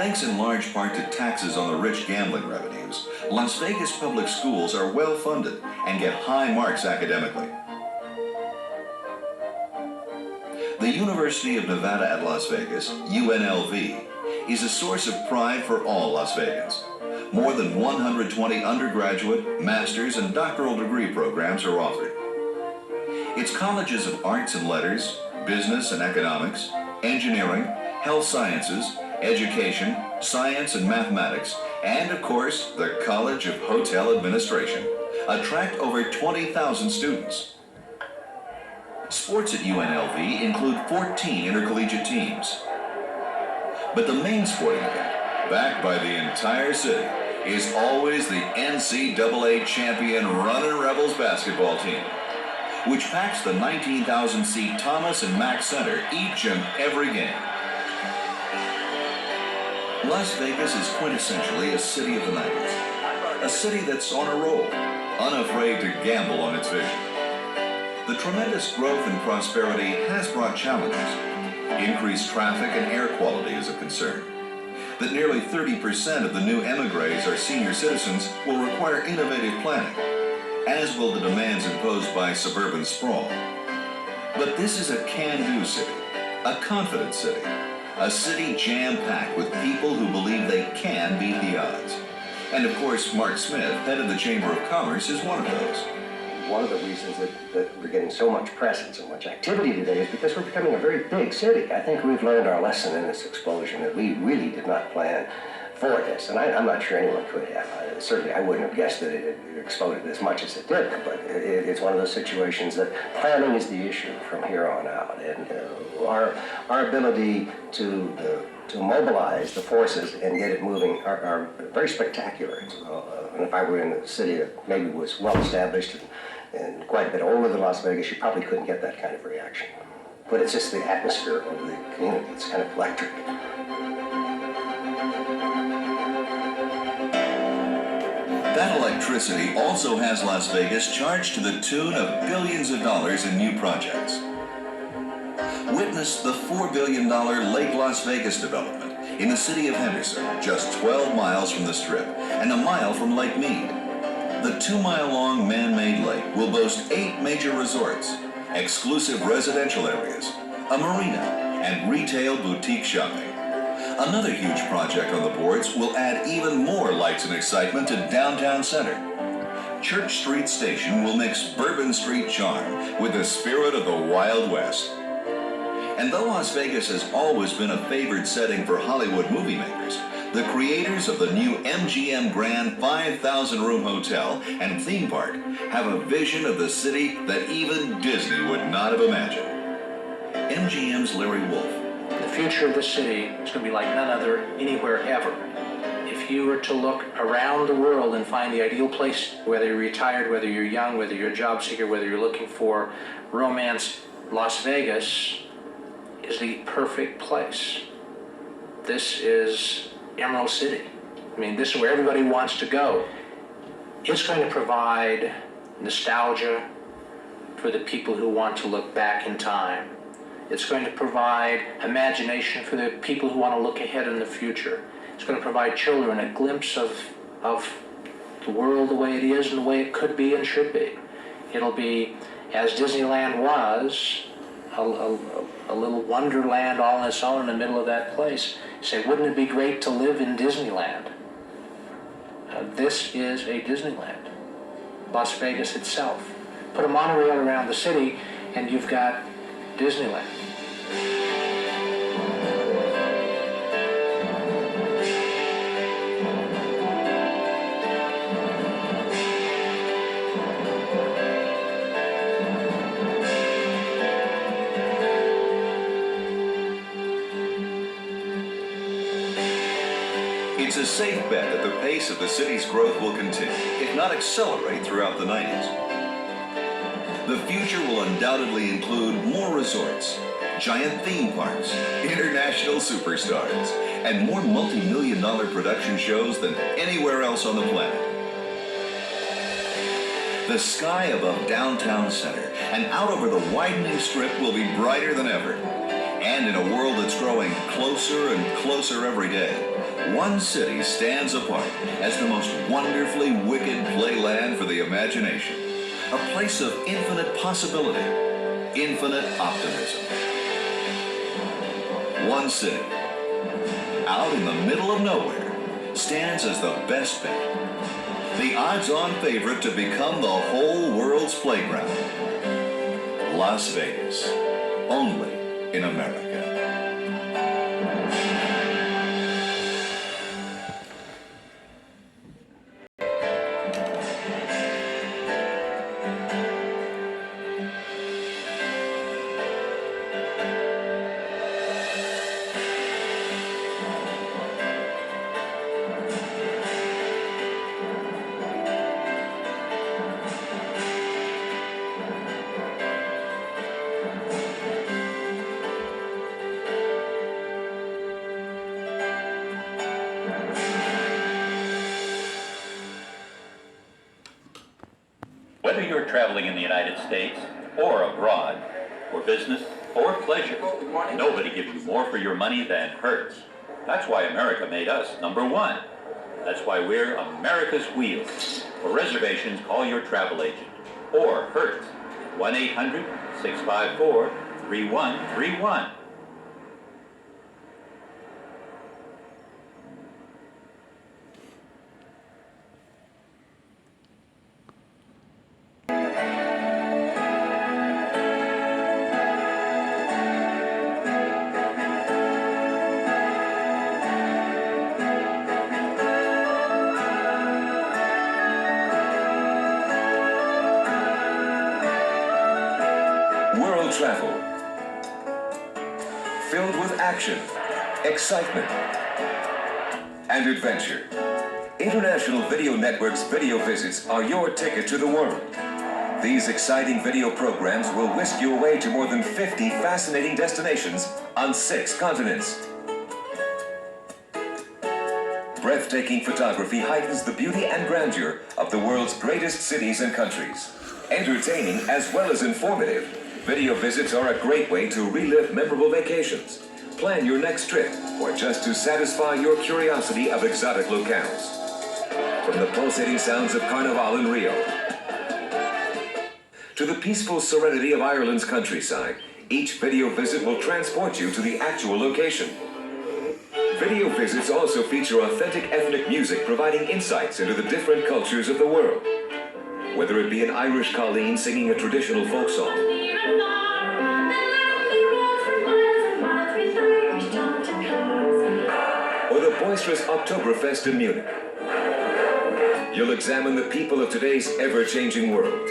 Thanks in large part to taxes on the rich gambling revenues, Las Vegas public schools are well funded and get high marks academically. The University of Nevada at Las Vegas, UNLV, is a source of pride for all Las Vegans. More than 120 undergraduate, master's, and doctoral degree programs are offered. Its colleges of arts and letters, business and economics, engineering, health sciences, education, science and mathematics, and of course, the College of Hotel Administration, attract over 20,000 students. Sports at UNLV include 14 intercollegiate teams. But the main sporting event, backed by the entire city, is always the NCAA champion Runnin' Rebels basketball team, which packs the 19,000-seat Thomas and Mack Center each and every game. Las Vegas is quintessentially a city of the 90s, a city that's on a roll, unafraid to gamble on its vision. The tremendous growth and prosperity has brought challenges. Increased traffic and air quality is a concern. That nearly 30% of the new emigres are senior citizens will require innovative planning, as will the demands imposed by suburban sprawl. But this is a can-do city, a confident city, a city jam-packed with people who believe they can beat the odds. And of course, Mark Smith, head of the Chamber of Commerce, is one of those. One of the reasons that we're getting so much press and so much activity today is because we're becoming a very big city. I think we've learned our lesson in this explosion, that we really did not plan for this, and I'm not sure anyone could have. Certainly I wouldn't have guessed that it exploded as much as it did, but it's one of those situations that planning is the issue from here on out, and our ability to mobilize the forces and get it moving are very spectacular. And if I were in a city that maybe was well established and quite a bit older than Las Vegas, you probably couldn't get that kind of reaction. But it's just the atmosphere of the community. It's kind of electric. That electricity also has Las Vegas charged to the tune of billions of dollars in new projects. Witness the $4 billion Lake Las Vegas development in the city of Henderson, just 12 miles from the Strip and a mile from Lake Mead. The 2-mile-long man-made lake will boast 8 major resorts, exclusive residential areas, a marina, and retail boutique shopping. Another huge project on the boards will add even more lights and excitement to downtown center. Church Street Station will mix Bourbon Street charm with the spirit of the Wild West. And though Las Vegas has always been a favored setting for Hollywood movie makers, the creators of the new MGM Grand 5,000-room hotel and theme park have a vision of the city that even Disney would not have imagined. MGM's Larry Wolf. The future of this city is going to be like none other anywhere ever. If you were to look around the world and find the ideal place, whether you're retired, whether you're young, whether you're a job seeker, whether you're looking for romance, Las Vegas is the perfect place. This is Emerald City. I mean, this is where everybody wants to go. It's going to provide nostalgia for the people who want to look back in time. It's going to provide imagination for the people who want to look ahead in the future. It's going to provide children a glimpse of the world the way it is and the way it could be and should be. It'll be, as Disneyland was, a little wonderland all on its own in the middle of that place. You say, wouldn't it be great to live in Disneyland? This is a Disneyland. Las Vegas itself. Put a monorail around the city and you've got Disneyland. It's a safe bet that the pace of the city's growth will continue, if not accelerate, throughout the 90s. The future will undoubtedly include more resorts, giant theme parks, international superstars, and more multi-million-dollar production shows than anywhere else on the planet. The sky above downtown center and out over the widening strip will be brighter than ever. And in a world that's growing closer and closer every day, one city stands apart as the most wonderfully wicked playland for the imagination. A place of infinite possibility, infinite optimism. One city, out in the middle of nowhere, stands as the best bet. The odds-on favorite to become the whole world's playground. Las Vegas, only in America. Whether you're traveling in the United States or abroad, for business or pleasure, nobody gives you more for your money than Hertz. That's why America made us #1. That's why we're America's Wheels. For reservations, call your travel agent or Hertz, 1-800-654-3131. World travel, filled with action, excitement, and adventure. International Video Network's video visits are your ticket to the world. These exciting video programs will whisk you away to more than 50 fascinating destinations on 6 continents. Breathtaking photography heightens the beauty and grandeur of the world's greatest cities and countries. Entertaining as well as informative, video visits are a great way to relive memorable vacations, plan your next trip, or just to satisfy your curiosity of exotic locales. From the pulsating sounds of Carnival in Rio to the peaceful serenity of Ireland's countryside, each video visit will transport you to the actual location. Video visits also feature authentic ethnic music providing insights into the different cultures of the world. Whether it be an Irish colleen singing a traditional folk song, or the boisterous Oktoberfest in Munich, you'll examine the people of today's ever-changing world,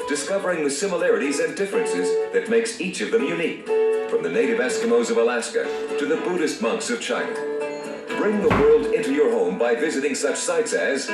discovering the similarities and differences that makes each of them unique, from the native Eskimos of Alaska to the Buddhist monks of China. Bring the world into your home by visiting such sites as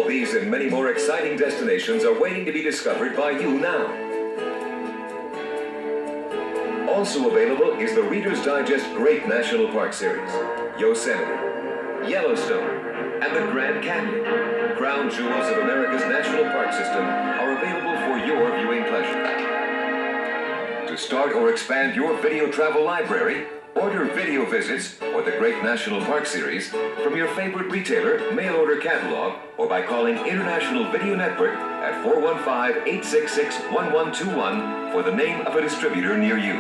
these and many more exciting destinations are waiting to be discovered by you now. Also available is the Reader's Digest Great National Park Series, Yosemite, Yellowstone, and the Grand Canyon. Crown jewels of America's national park system are available for your viewing pleasure. To start or expand your video travel library, order video visits or the Great National Park Series from your favorite retailer, mail order catalog, or by calling International Video Network at 415-866-1121 for the name of a distributor near you.